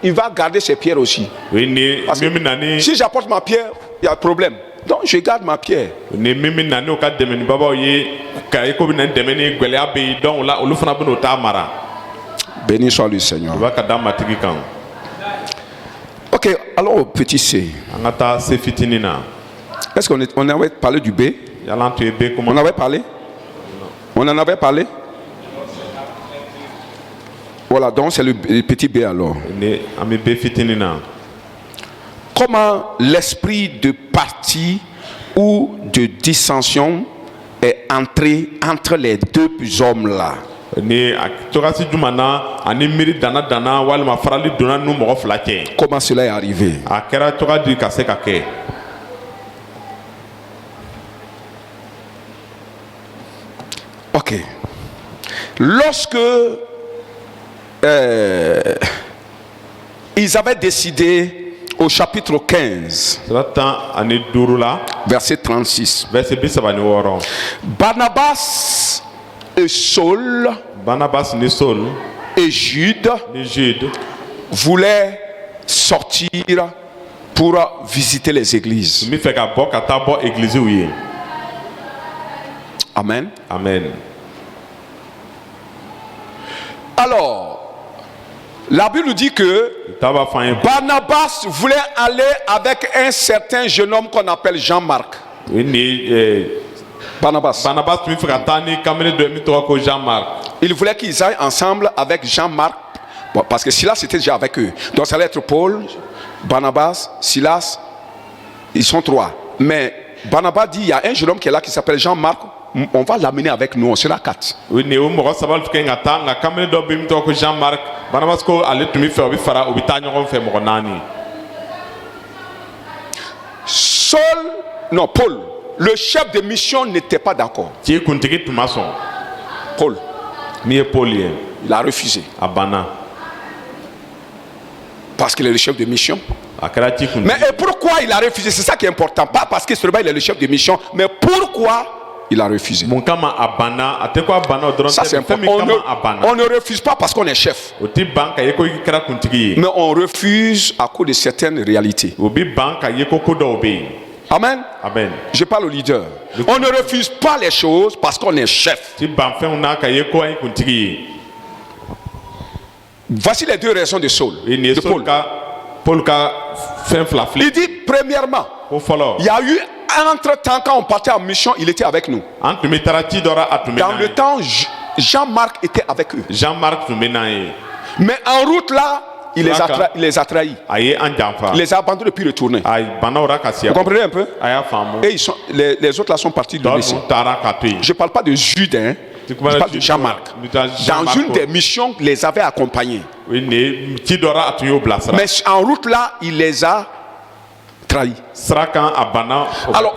il va garder ses pierres aussi. Parce que si j'apporte ma pierre, il y a un problème. Donc, je garde ma pierre. Béni soit le Seigneur. Ok, alors petit C. Est-ce qu'on avait parlé du B? On avait parlé? On en avait parlé? Voilà, donc c'est le petit B alors. Comment l'esprit de parti ou de dissension est entré entre les deux hommes là? Comment cela est arrivé? Ok. Lorsque ils avaient décidé au chapitre 15, verset 36, Barnabas et Saul et Jude voulaient sortir pour visiter les églises. Amen. Amen. Alors, la Bible dit que Barnabas voulait aller avec un certain jeune homme qu'on appelle Jean-Marc. Barnabas. Il voulait qu'ils aillent ensemble avec Jean-Marc. Bon, parce que Silas était déjà avec eux. Donc ça allait être Paul, Barnabas, Silas. Ils sont trois. Mais Barnabas dit, il y a un jeune homme qui est là qui s'appelle Jean-Marc. On va l'amener avec nous, on sera quatre. Saul, non, Paul, le chef de mission n'était pas d'accord. Paul, il a refusé. Parce qu'il est le chef de mission. Mais et pourquoi il a refusé? C'est ça qui est important. Pas parce que seulement il est le chef de mission, mais pourquoi il a refusé. Ça c'est important. On ne refuse pas parce qu'on est chef. Mais on refuse à cause de certaines réalités. Amen. Amen. Je parle au leader. On ne refuse pas les choses parce qu'on est chef. Voici les deux raisons de Saul. De Paul. Il dit premièrement, il y a eu entre-temps quand on partait en mission, il était avec nous. Dans le temps, Jean-Marc était avec eux. Mais en route là, il les a trahis. Il les a abandonnés depuis retourner. Vous comprenez un peu? Et les autres là sont partis de mission. Je ne parle pas de Jude, hein. Je parle de Jean-Marc. Dans une des missions, il les avait accompagnés. Mais en route là, il les a trahis. Alors,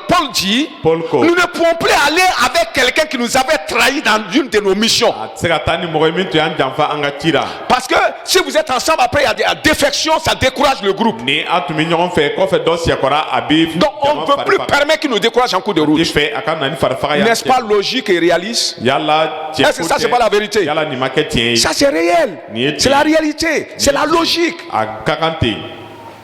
Paul dit, nous ne pouvons plus aller avec quelqu'un qui nous avait trahis dans une de nos missions. Parce que si vous êtes ensemble, après il y a des défections, ça décourage le groupe. Donc on ne peut plus permettre qu'il nous décourage en cours de route. N'est-ce pas logique et réaliste? Est-ce que ça c'est pas la vérité? Ça c'est réel. C'est la réalité. C'est la logique.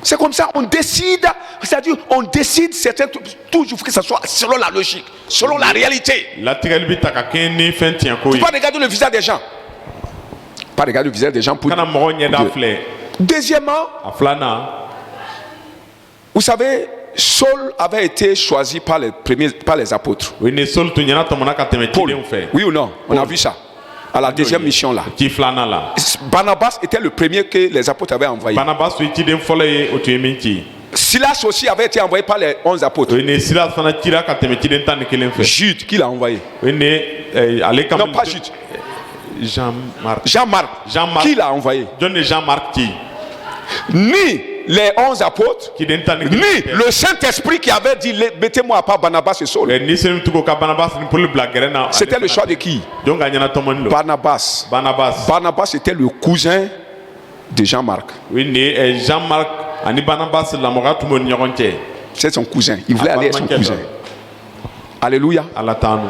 C'est comme ça, on décide, c'est-à-dire on décide certains, toujours que ce soit selon la logique, selon la réalité. Il ne faut pas regarder le visage des gens. Pas regarder le visage des gens pour dire. Deuxièmement, vous savez, Saul avait été choisi par les apôtres. Paul, oui ou non? On a vu ça. À la deuxième mission là. Barnabas était le premier que les apôtres avaient envoyé. Silas aussi avait été envoyé par les 11 apôtres. Jude, qui l'a envoyé? Non, pas Jude. Jean-Marc. Qui l'a envoyé? Ni les 11 apôtres, ni le Saint-Esprit qui avait dit mettez-moi à part Barnabas et Saul. C'était le choix de qui? Barnabas. Barnabas était le cousin de Jean-Marc. ani Barnabas lamɔga tun b'o ni ɲɔgɔn cɛ. C'est son cousin. Il voulait aller avec son cousin. Alléluia. Ala t'anu.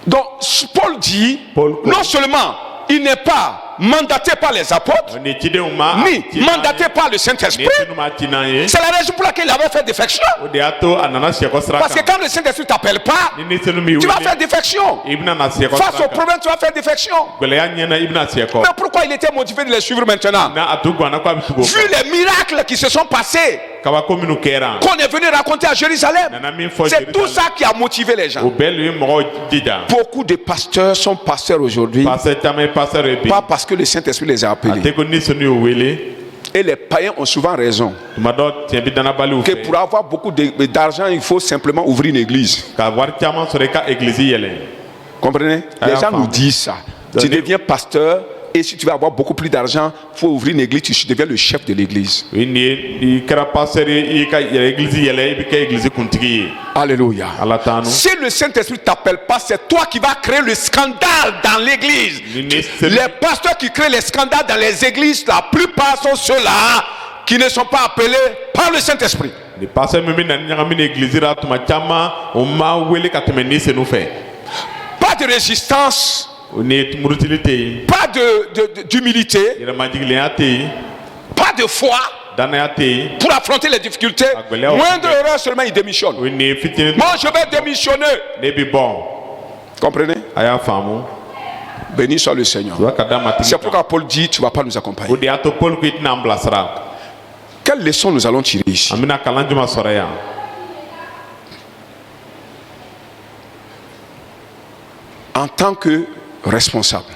Donc, Paul dit, non seulement il n'est pas mandaté par les apôtres, ni mandaté par le Saint-Esprit. C'est la raison pour laquelle il avait fait défection. Parce que quand le Saint-Esprit ne t'appelle pas, tu vas faire défection. Face au problème, tu vas faire défection. Mais pourquoi il était motivé de les suivre maintenant? Vu les miracles qui se sont passés, qu'on est venu raconter à Jérusalem, c'est tout ça qui a motivé les gens. Beaucoup de pasteurs sont pasteurs aujourd'hui, pas parce que le Saint-Esprit les a appelés. Et les païens ont souvent raison que pour avoir beaucoup d'argent, il faut simplement ouvrir une église. Comprenez? Les gens nous disent ça. Tu deviens pasteur et si tu veux avoir beaucoup plus d'argent, il faut ouvrir une église, tu deviens le chef de l'église. Alléluia. Si le Saint-Esprit ne t'appelle pas, c'est toi qui vas créer le scandale dans l'église. Les pasteurs qui créent les scandales dans les églises, la plupart sont ceux-là qui ne sont pas appelés par le Saint-Esprit. Pas de résistance. Pas d'humilité, pas de foi pour affronter les difficultés. Moindre erreur seulement il démissionne. Moi je vais démissionner. Comprenez? Béni soit le Seigneur. C'est pourquoi Paul dit tu ne vas pas nous accompagner. Quelle leçon nous allons tirer ici? En tant que responsable,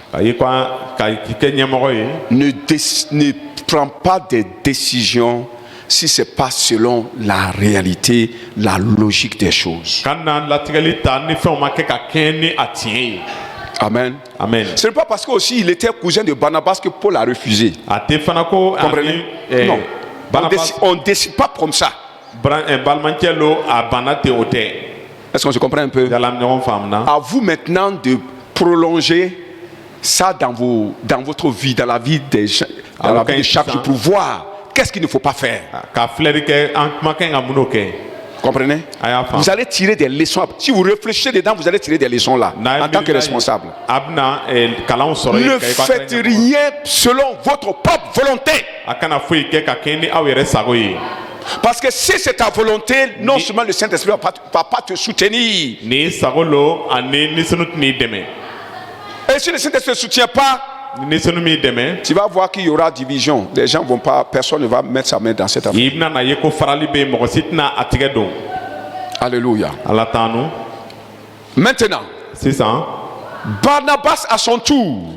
ne prends pas des décisions si ce n'est pas selon la réalité, la logique des choses. Amen. Amen. Ce n'est pas parce que aussi il était cousin de Barnabas que Paul a refusé. Comprenez? Non. On ne décide pas comme ça. Est-ce qu'on se comprend un peu? À vous maintenant de prolonger ça dans votre vie, dans la vie des gens, dans la vie de chaque jour, pour voir qu'est-ce qu'il ne faut pas faire. Comprenez? Vous allez tirer des leçons. Si vous réfléchissez dedans, vous allez tirer des leçons là, en tant que responsable. Ne faites rien selon votre propre volonté. Parce que si c'est ta volonté, non seulement le Saint-Esprit ne va pas te soutenir. Et si le Saint-Esprit ne soutient pas, tu vas voir qu'il y aura division. Les gens vont pas, personne ne va mettre sa main dans cette affaire. Alléluia. Maintenant, Barnabas à son tour,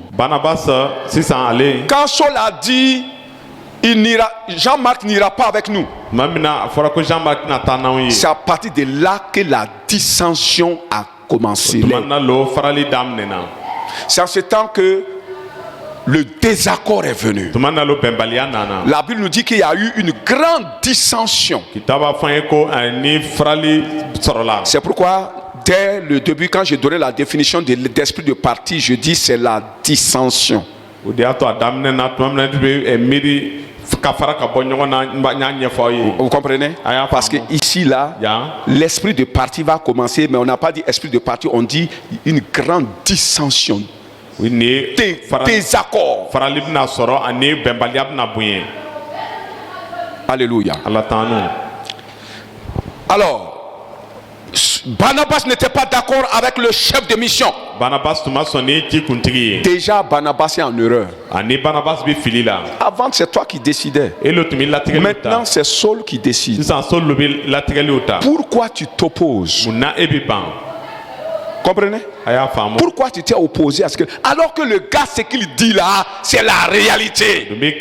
quand Saul a dit Jean-Marc n'ira pas avec nous, c'est à partir de là que la dissension a commencé. C'est en ce temps que le désaccord est venu. La Bible nous dit qu'il y a eu une grande dissension. C'est pourquoi dès le début, quand j'ai donné la définition d'esprit de parti, je dis c'est la dissension. Vous comprenez? Parce que ici là, l'esprit de parti va commencer, mais on n'a pas dit esprit de parti, on dit une grande dissension, désaccord. Alléluia. Alors, Barnabas n'était pas d'accord avec le chef de mission. Déjà Barnabas est en erreur. Avant c'est toi qui décidais. Maintenant c'est Saul qui décide. Pourquoi tu t'opposes? Comprenez? Pourquoi tu t'es opposé à ce que... Alors que le gars, ce qu'il dit là, c'est la réalité. Mais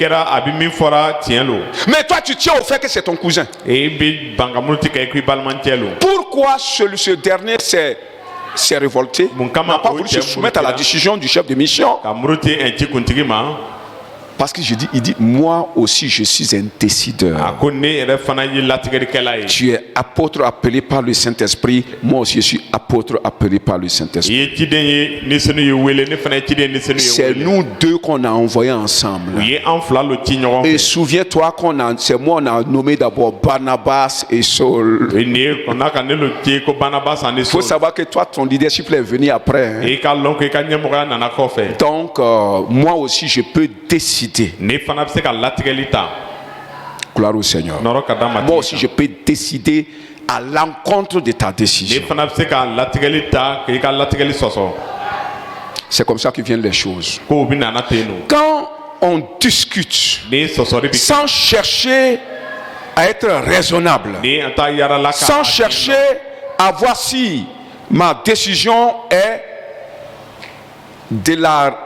toi, tu tiens au fait que c'est ton cousin. Pourquoi ce dernier s'est révolté, n'a pas voulu se soumettre à la décision du chef de mission? Parce que il dit, moi aussi je suis un décideur. ako ne yɛrɛ fana ye latigɛlikɛla ye. Tu es apôtre appelé par le Saint-Esprit, moi aussi je suis apôtre appelé par le i Saint-Esprit. ye ciden ye ni senu ye wele ne fana ye ciden ni senu ye C'est wele. nous deux qu'on a envoyés ensemble. u ye an fila lo ci ɲɔgɔn Et fɛ. souviens-toi c'est moi on a nommé d'abord Barnabas et Saul. o ye nin ye kɔnɔ ka ne lo ci ko Barnabas ani Il faut Saul. savoir que toi ton leadership est venu après. Hein. i ka lɔn ko i ka ɲɛmɔgɔya nana kɔfɛ. Donc moi aussi je peux décider. ne fana bɛ se ka latigɛli ta. Gloire au Seigneur. nɔrɔ ka da Moi matigi aussi je peux décider à l'encontre de ta ne décision. fana bɛ se ka latigɛli ta k'i ka latigɛli sɔsɔ. C'est comme ça que viennent les choses. ko u bɛ nana ten nɔ. Quand on discute ni sɔsɔli bɛ kɛ. sans chercher à être raisonnable, ni an ta yara la ka. sans chercher à voir si ma décision est de la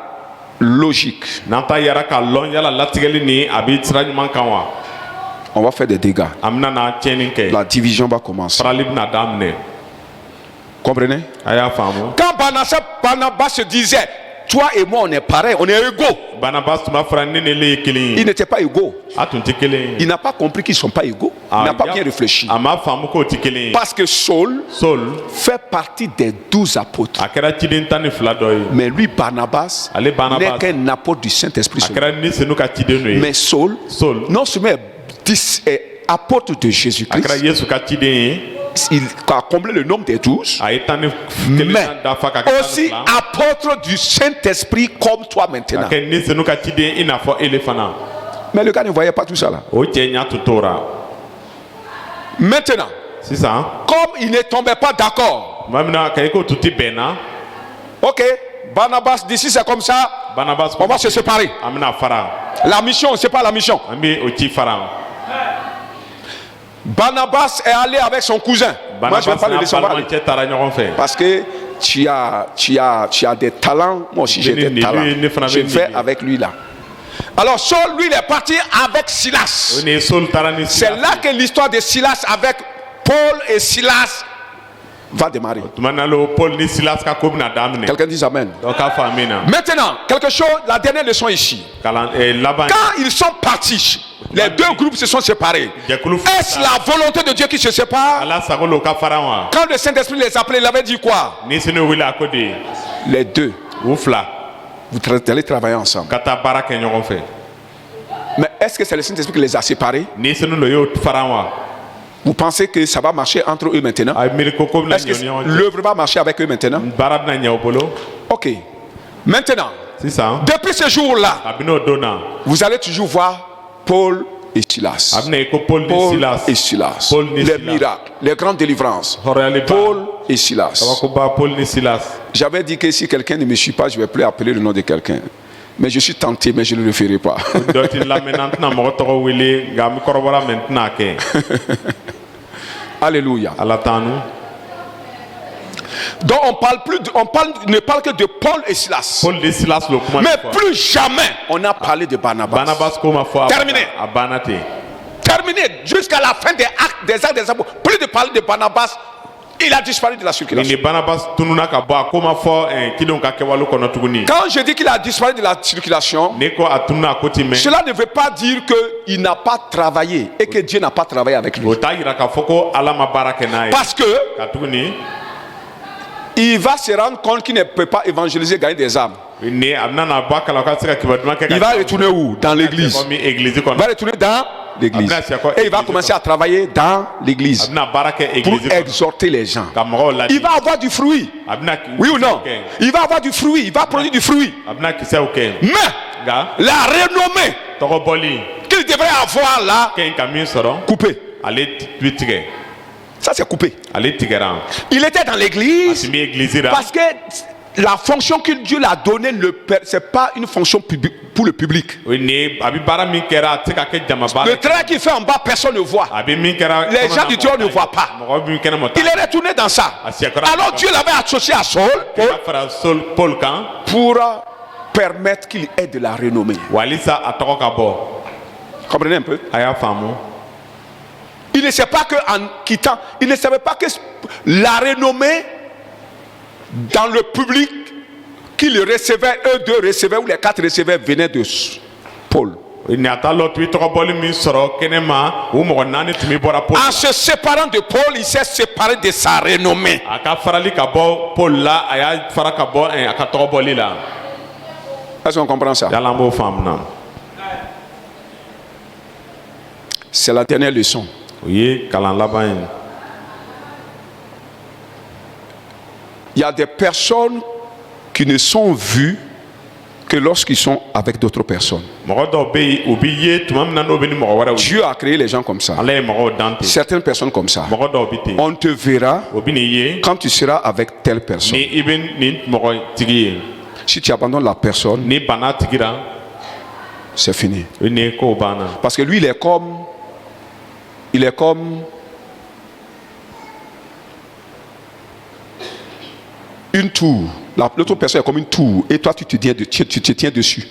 logique, n'an ta yara ka lɔn yala latigɛli ni a bɛ sira ɲuman kan wa. on va faire des dégâts. an bɛna na tiɲɛni kɛ. La division va commencer. farali bɛna daminɛ. Comprenez? a y'a faamu. Quand Barnabas se disait, toi et moi on est pareil, on est égaux. Barnabas tun b'a fɔra ne ni le ye kelen Ils ye. n'étaient pas égaux. a tun tɛ kelen Il ye. n'a pas compris qu'ils ne sont pas égaux. Il n'a pas bien réfléchi. a ma faamu k'o tɛ kelen ye. Parce que Saul Saul fait partie des 12 apôtres. a kɛra ciden tan ni fila dɔ ye. Mais lui, Barnabas, Ale Barnabas. n'est qu'un apôtre du Saint-Esprit. a kɛra ni senu ka ciden dɔ ye. Mais Saul, Saul non seulement est apôtre de a kɛra Jésus-Christ, Yesu ka ciden ye. il a comblé le nombre des 12, a ye tan ni mais kelen dafa ka kɛ tan ni aussi fila. apôtre du Saint-Esprit comme toi a maintenant. kɛ ni senu ka ciden i n'a fɔ ele fana. Mais le gars ne voyait pas tout ça là. o cɛ ɲa tun tora. Maintenant, sisan comme il ne tombait pas d'accord, tuma min na ka i ko tun tɛ bɛnna. ok, Barnabas, d'ici c'est comme ça, Barnabas on va se séparer. an bɛna fara. La mission, c'est pas la mission. an bɛ o ci fara. Barnabas est allé avec son cousin. Moi, je ne vais Barnabas pas le n'a laisser, on va aller. balimakɛ taara ɲɔgɔn fɛ. Parce que tu as des talents. Moi aussi, j'ai Béni, des talents. béni, béni, Je fais béni. avec lui là. Alors, Saul, lui, il est parti avec Silas. o ni Saul taara ni C'est Silas là ye. que l'histoire de Silas avec Paul et Silas va démarrer. tuma min na le Paul ni Silas ka ko bɛna daminɛ. Quelqu'un dit Amen. dɔ k'a faamu na. Maintenant, quelque chose, la dernière leçon ici. laban. Quand ils sont partis, les deux groupes se sont séparés. jɛkulu Est-ce la volonté de Dieu qui se sépare? ala sago lo ka fara wa. Quand le Saint-Esprit les appelait, il avait dit quoi? ni senu wele a ko de. Les deux, u fila vous allez travailler ensemble. ka taa baara kɛ ɲɔgɔn fɛ. Mais est-ce que c'est le Saint-Esprit qui les a séparés? ni senu lo y'o fara wa. Vous pensez que ça va marcher entre eux maintenant? a ye miiri ko bɛna Est-ce ɲɔ que ɲɔgɔn cɛ. l'œuvre va marcher avec eux maintenant? baara bɛna ɲɛ o bolo. Ok. Maintenant, sisan depuis ce jour-là, kabini o don na vous allez toujours voir Paul et Silas. a bɛna ye ko Paul ni Paul Silas. et Silas. Paul ni Les Silas. miracles, les grandes délivrances. hɔrɔnyali ba. Paul et kaba Silas. ko ba Paul ni Silas. J'avais dit que si quelqu'un ne me suit pas, je ne vais plus appeler le nom de quelqu'un. Mais je suis tenté, mais je ne le ferai pas. dɔ ti lamɛn an tɛna mɔgɔ tɔgɔ wele nka an bɛ kɔrɔbɔra mɛ n tɛna kɛ. Alléluia. ala t'an nu. Donc ne parle que de Paul et Silas. Paul ni Silas lo kuma Mais fɔ. plus jamais on a parlé de Barnabas. Barnabas ko ma fɔ. Terminé. a banna ten. Terminé jusqu'à la fin des actes des apôtres. Plus de parler de Barnabas, il a disparu de la ni circulation. Barnabas tununa ka bɔ a ko ma fɔ kidenw ka kɛwale kɔnɔ tuguni. Quand je dis qu'il a disparu de la circulation, ne ko a tununa a ko ti mɛn. cela ne veut pas dire qu'il n'a pas travaillé et que Dieu n'a pas travaillé avec lui. o t'a yira k'a fɔ ko ala ma baara kɛ n'a ye. Parce que ka tuguni il va se rendre compte qu'il ne peut pas évangéliser, gagner des âmes. ni a bɛna na bɔ a kala ka se ka kibaru duman kɛ. Il va retourner où? Dans l'église. comme église Il kɔnɔ. va retourner dans l'église. Et il va commencer à travailler dans a l'église bɛna baara kɛ pour église kɔnɔ. exhorter les gens. ka mɔgɔw ladi. Il va avoir du fruit. a bɛna Oui ou non? kɛ. Il va avoir du fruit. Il va produire du fruit. a bɛna kisɛw kɛ. Mais nka la renommée tɔgɔ bɔli qu'il devrait avoir là, kɛ in ka min sɔrɔ. coupé. ale bi tigɛ. Ça c'est coupé. ale tigɛra. Il était dans a l'église tun bɛ église la. parce que la fonction que Dieu l'a donnée, c'est pas une fonction pour le public. o ni a bɛ baara min kɛra a tɛ se ka kɛ jama baara. Le travail qu'il fait en bas, personne ne voit. a bɛ min kɛra. Les gens du Dieu ne voient pas. mɔgɔ min kɛnɛ ma Il est retourné dans ça. Alors Dieu l'avait associé à Saul fara Paul kan. pour permettre qu'il ait de la renommée. walisa a tɔgɔ ka bɔ. Comprenez un peu? a y'a faamu. Il ne sait pas qu'en quittant, il ne savait pas que la renommée dans le public qui le recevait, eux deux recevaient ou les quatre recevaient venait de Paul. En se séparant de Paul, il s'est séparé de sa renommée. Est-ce qu'on comprend ça? C'est la dernière leçon. Il y a des personnes qui ne sont vues que lorsqu'ils sont avec d'autres personnes. Dieu a créé les gens comme ça. Certaines personnes comme ça. On te verra quand tu seras avec telle personne. Si tu abandonnes la personne, c'est fini. Parce que lui, il est comme une tour. L'autre personne est comme une tour. Et toi, tu te tiens dessus.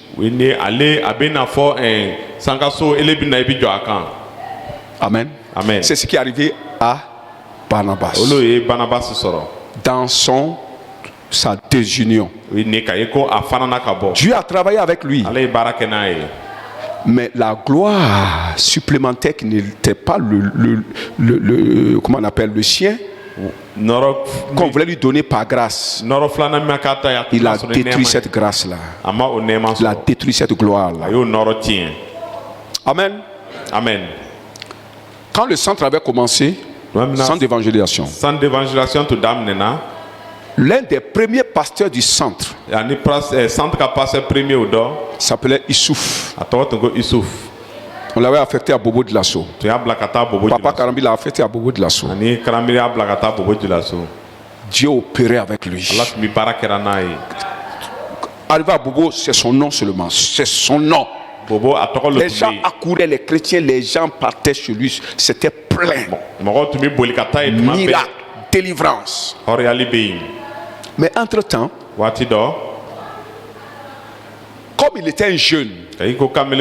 Amen. Amen. C'est ce qui est arrivé à Barnabas. Dans sa désunion. Dieu a travaillé avec lui. Mais la gloire supplémentaire qui n'était pas comment on appelle, le sien, qu'on voulait lui donner par grâce, il a détruit cette grâce-là. Il a détruit cette gloire-là. Amen. Amen. Quand le centre avait commencé, centre d'évangélisation, l'un des premiers pasteurs du centre s'appelait Issouf. On l'avait affecté à Bobo de Lasso. Papa Karambi l'a affecté à Bobo de Lasso. Dieu opérait avec lui. Arrivé à Bobo, c'est son nom seulement. C'est son nom. Les gens accouraient, les chrétiens, les gens partaient chez lui. C'était plein. Miracle, délivrance. Mais entre-temps, comme il était un jeune,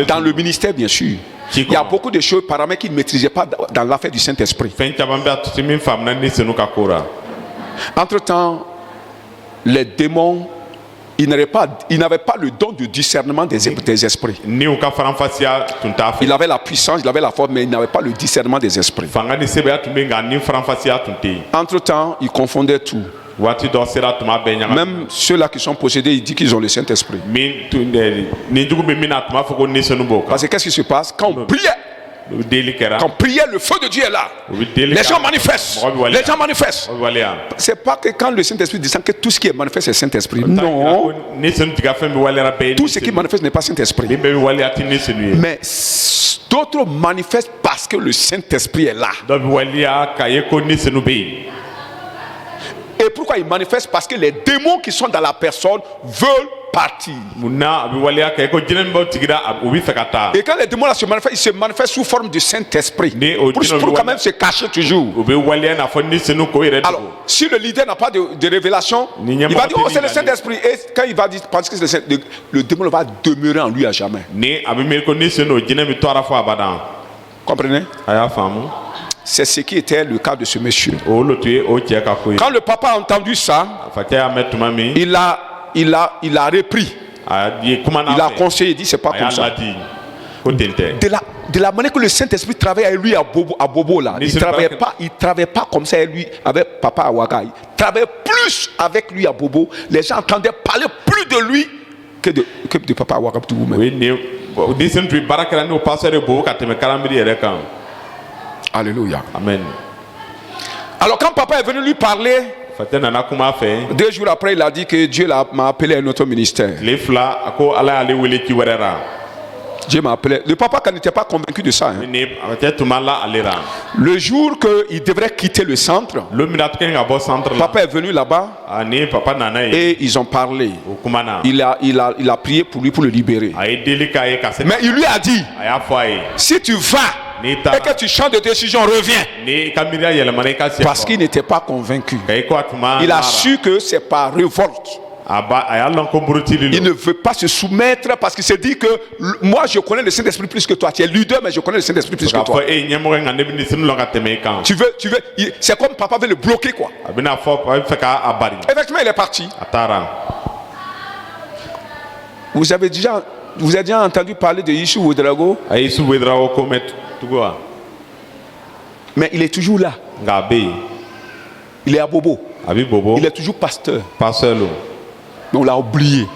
dans le ministère bien sûr, il y a beaucoup de choses apparemment qu'il ne maîtrisait pas dans l'affaire du Saint-Esprit. Entre-temps, les démons, ils n'avaient pas le don de discernement des esprits. Il avait la puissance, il avait la force, mais il n'avait pas le discernement des esprits. Entre-temps, ils confondaient tout. Même ceux-là qui sont possédés, ils disent qu'ils ont le Saint-Esprit. Parce que qu'est-ce qui se passe? Quand on priait, le feu de Dieu est là. Les gens manifestent. Les gens manifestent. C'est pas que quand le Saint-Esprit descend que tout ce qui est manifeste est Saint-Esprit. Non. Tout ce qui manifeste n'est pas Saint-Esprit. Mais d'autres manifestent parce que le Saint-Esprit est là. Et pourquoi ils manifestent? Parce que les démons qui sont dans la personne veulent partir. Et quand les démons là se manifestent, ils se manifestent sous forme de Saint-Esprit. Pour quand même se cacher toujours. Alors, si le leader n'a pas de révélation, il va dire, oh, c'est le Saint-Esprit. Et quand il va dire, parce que c'est le démon va demeurer en lui à jamais. Comprenez? C'est ce qui était le cas de ce monsieur. Quand le papa a entendu ça, il a repris. Il a conseillé, il dit c'est pas comme ça. De la manière que le Saint-Esprit travaille avec lui à Bobo là, il travaillait pas comme ça avec lui, avec papa Awaga. Il travaillait plus avec lui à Bobo. Les gens entendaient parler plus de lui que de papa Awaga tout vous-même. Alléluia. Amen. Alors quand papa est venu lui parler, 2 jours après, il a dit que Dieu m'a appelé à un autre ministère. Dieu m'a appelé. Le papa n'était pas convaincu de ça. Hein. Le jour qu'il devrait quitter le centre, papa est venu là-bas et ils ont parlé. Il a prié pour lui pour le libérer. Mais il lui a dit, si tu vas et que tu changes de décision, reviens. Parce qu'il n'était pas convaincu. Il a su que c'est par révolte. Il ne veut pas se soumettre parce qu'il se dit que moi je connais le Saint-Esprit plus que toi. Tu es leader mais je connais le Saint-Esprit plus que toi. Tu veux, c'est comme papa veut le bloquer quoi. Effectivement il est parti. Vous avez déjà vous avez déjà entendu parler de Yeshua Ouedraogo, a ye su wedrago ko mɛ tugu wa mais il est toujours là. nka a bɛ yen Il est à Bobo. a bɛ bobo Il est toujours pasteur. pasteur lo Mais on l'a oublié.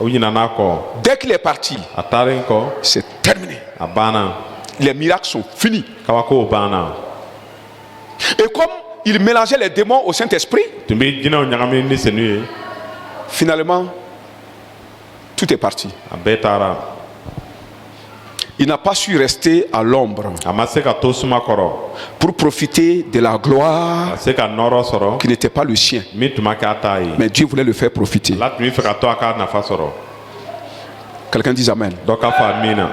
u ɲinana kɔ Dès qu'il est parti, a taaren kɔ c'est terminé. a banna Les miracles sont finis. kabakow banna Et comme il mélangeait les démons au Saint-Esprit, tun bɛ jinɛw ɲagami ni senu ye finalement, tout est parti. a bɛɛ taara Il n'a pas su rester à l'ombre a ma se ka to suma kɔrɔ pour profiter de la gloire a se ka nɔrɔ sɔrɔ qui n'était pas le sien. min tun ma kɛ a ta ye Mais Dieu voulait le faire profiter. ala tun bɛ fɛ ka to a ka nafa sɔrɔ Quelqu'un dit Amen. dɔ ka fɔ a min na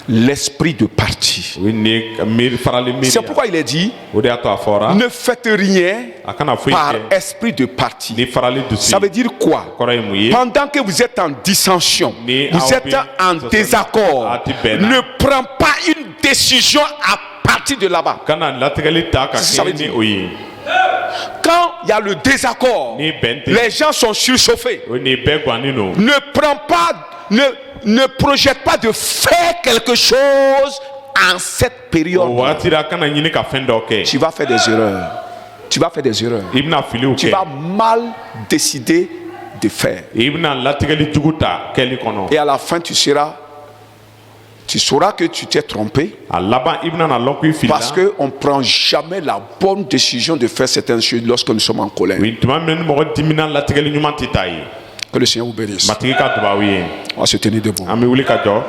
L'esprit de parti. o ye nin miiri farali miiri C'est pourquoi il est dit, o de y'a to a fɔra ne faites rien a kana foyi par kɛ esprit de parti. ni farali dusu Ça veut dire quoi? kɔrɔ ye mun ye Pendant que vous êtes en dissension, Ni vous aw êtes bi en sɔsɔ désaccord, a ti bɛnna. ne prends pas une décision à partir de là-bas. kana latigɛli ta ka Ça veut kɛ ni dire- o ye Quand il y a le désaccord, ni bɛn tɛ les gens sont surchauffés. o ni bɛɛ gannen don Ne prends pas, ne projette pas de faire quelque chose en cette o période. wagati la kana ɲini ka fɛn dɔ kɛ Tu vas faire des erreurs. Tu vas faire des erreurs. i bɛna filiw Tu kɛ vas mal décider de faire. i bɛna latigɛli jugu ta kɛli kɔnɔ Et à la fin, tu sauras que tu t'es trompé. a laban i bɛna na lɔn ko i filila Parce qu'on ne prend jamais la bonne décision de faire certaines choses lorsque nous sommes en colère. oui tuma min ni mɔgɔ dimina latigɛli ɲuman tɛ ta ye Que le Seigneur vous bénisse. matigi ka dubawu ye On va se tenir debout. an bɛ wuli ka jɔ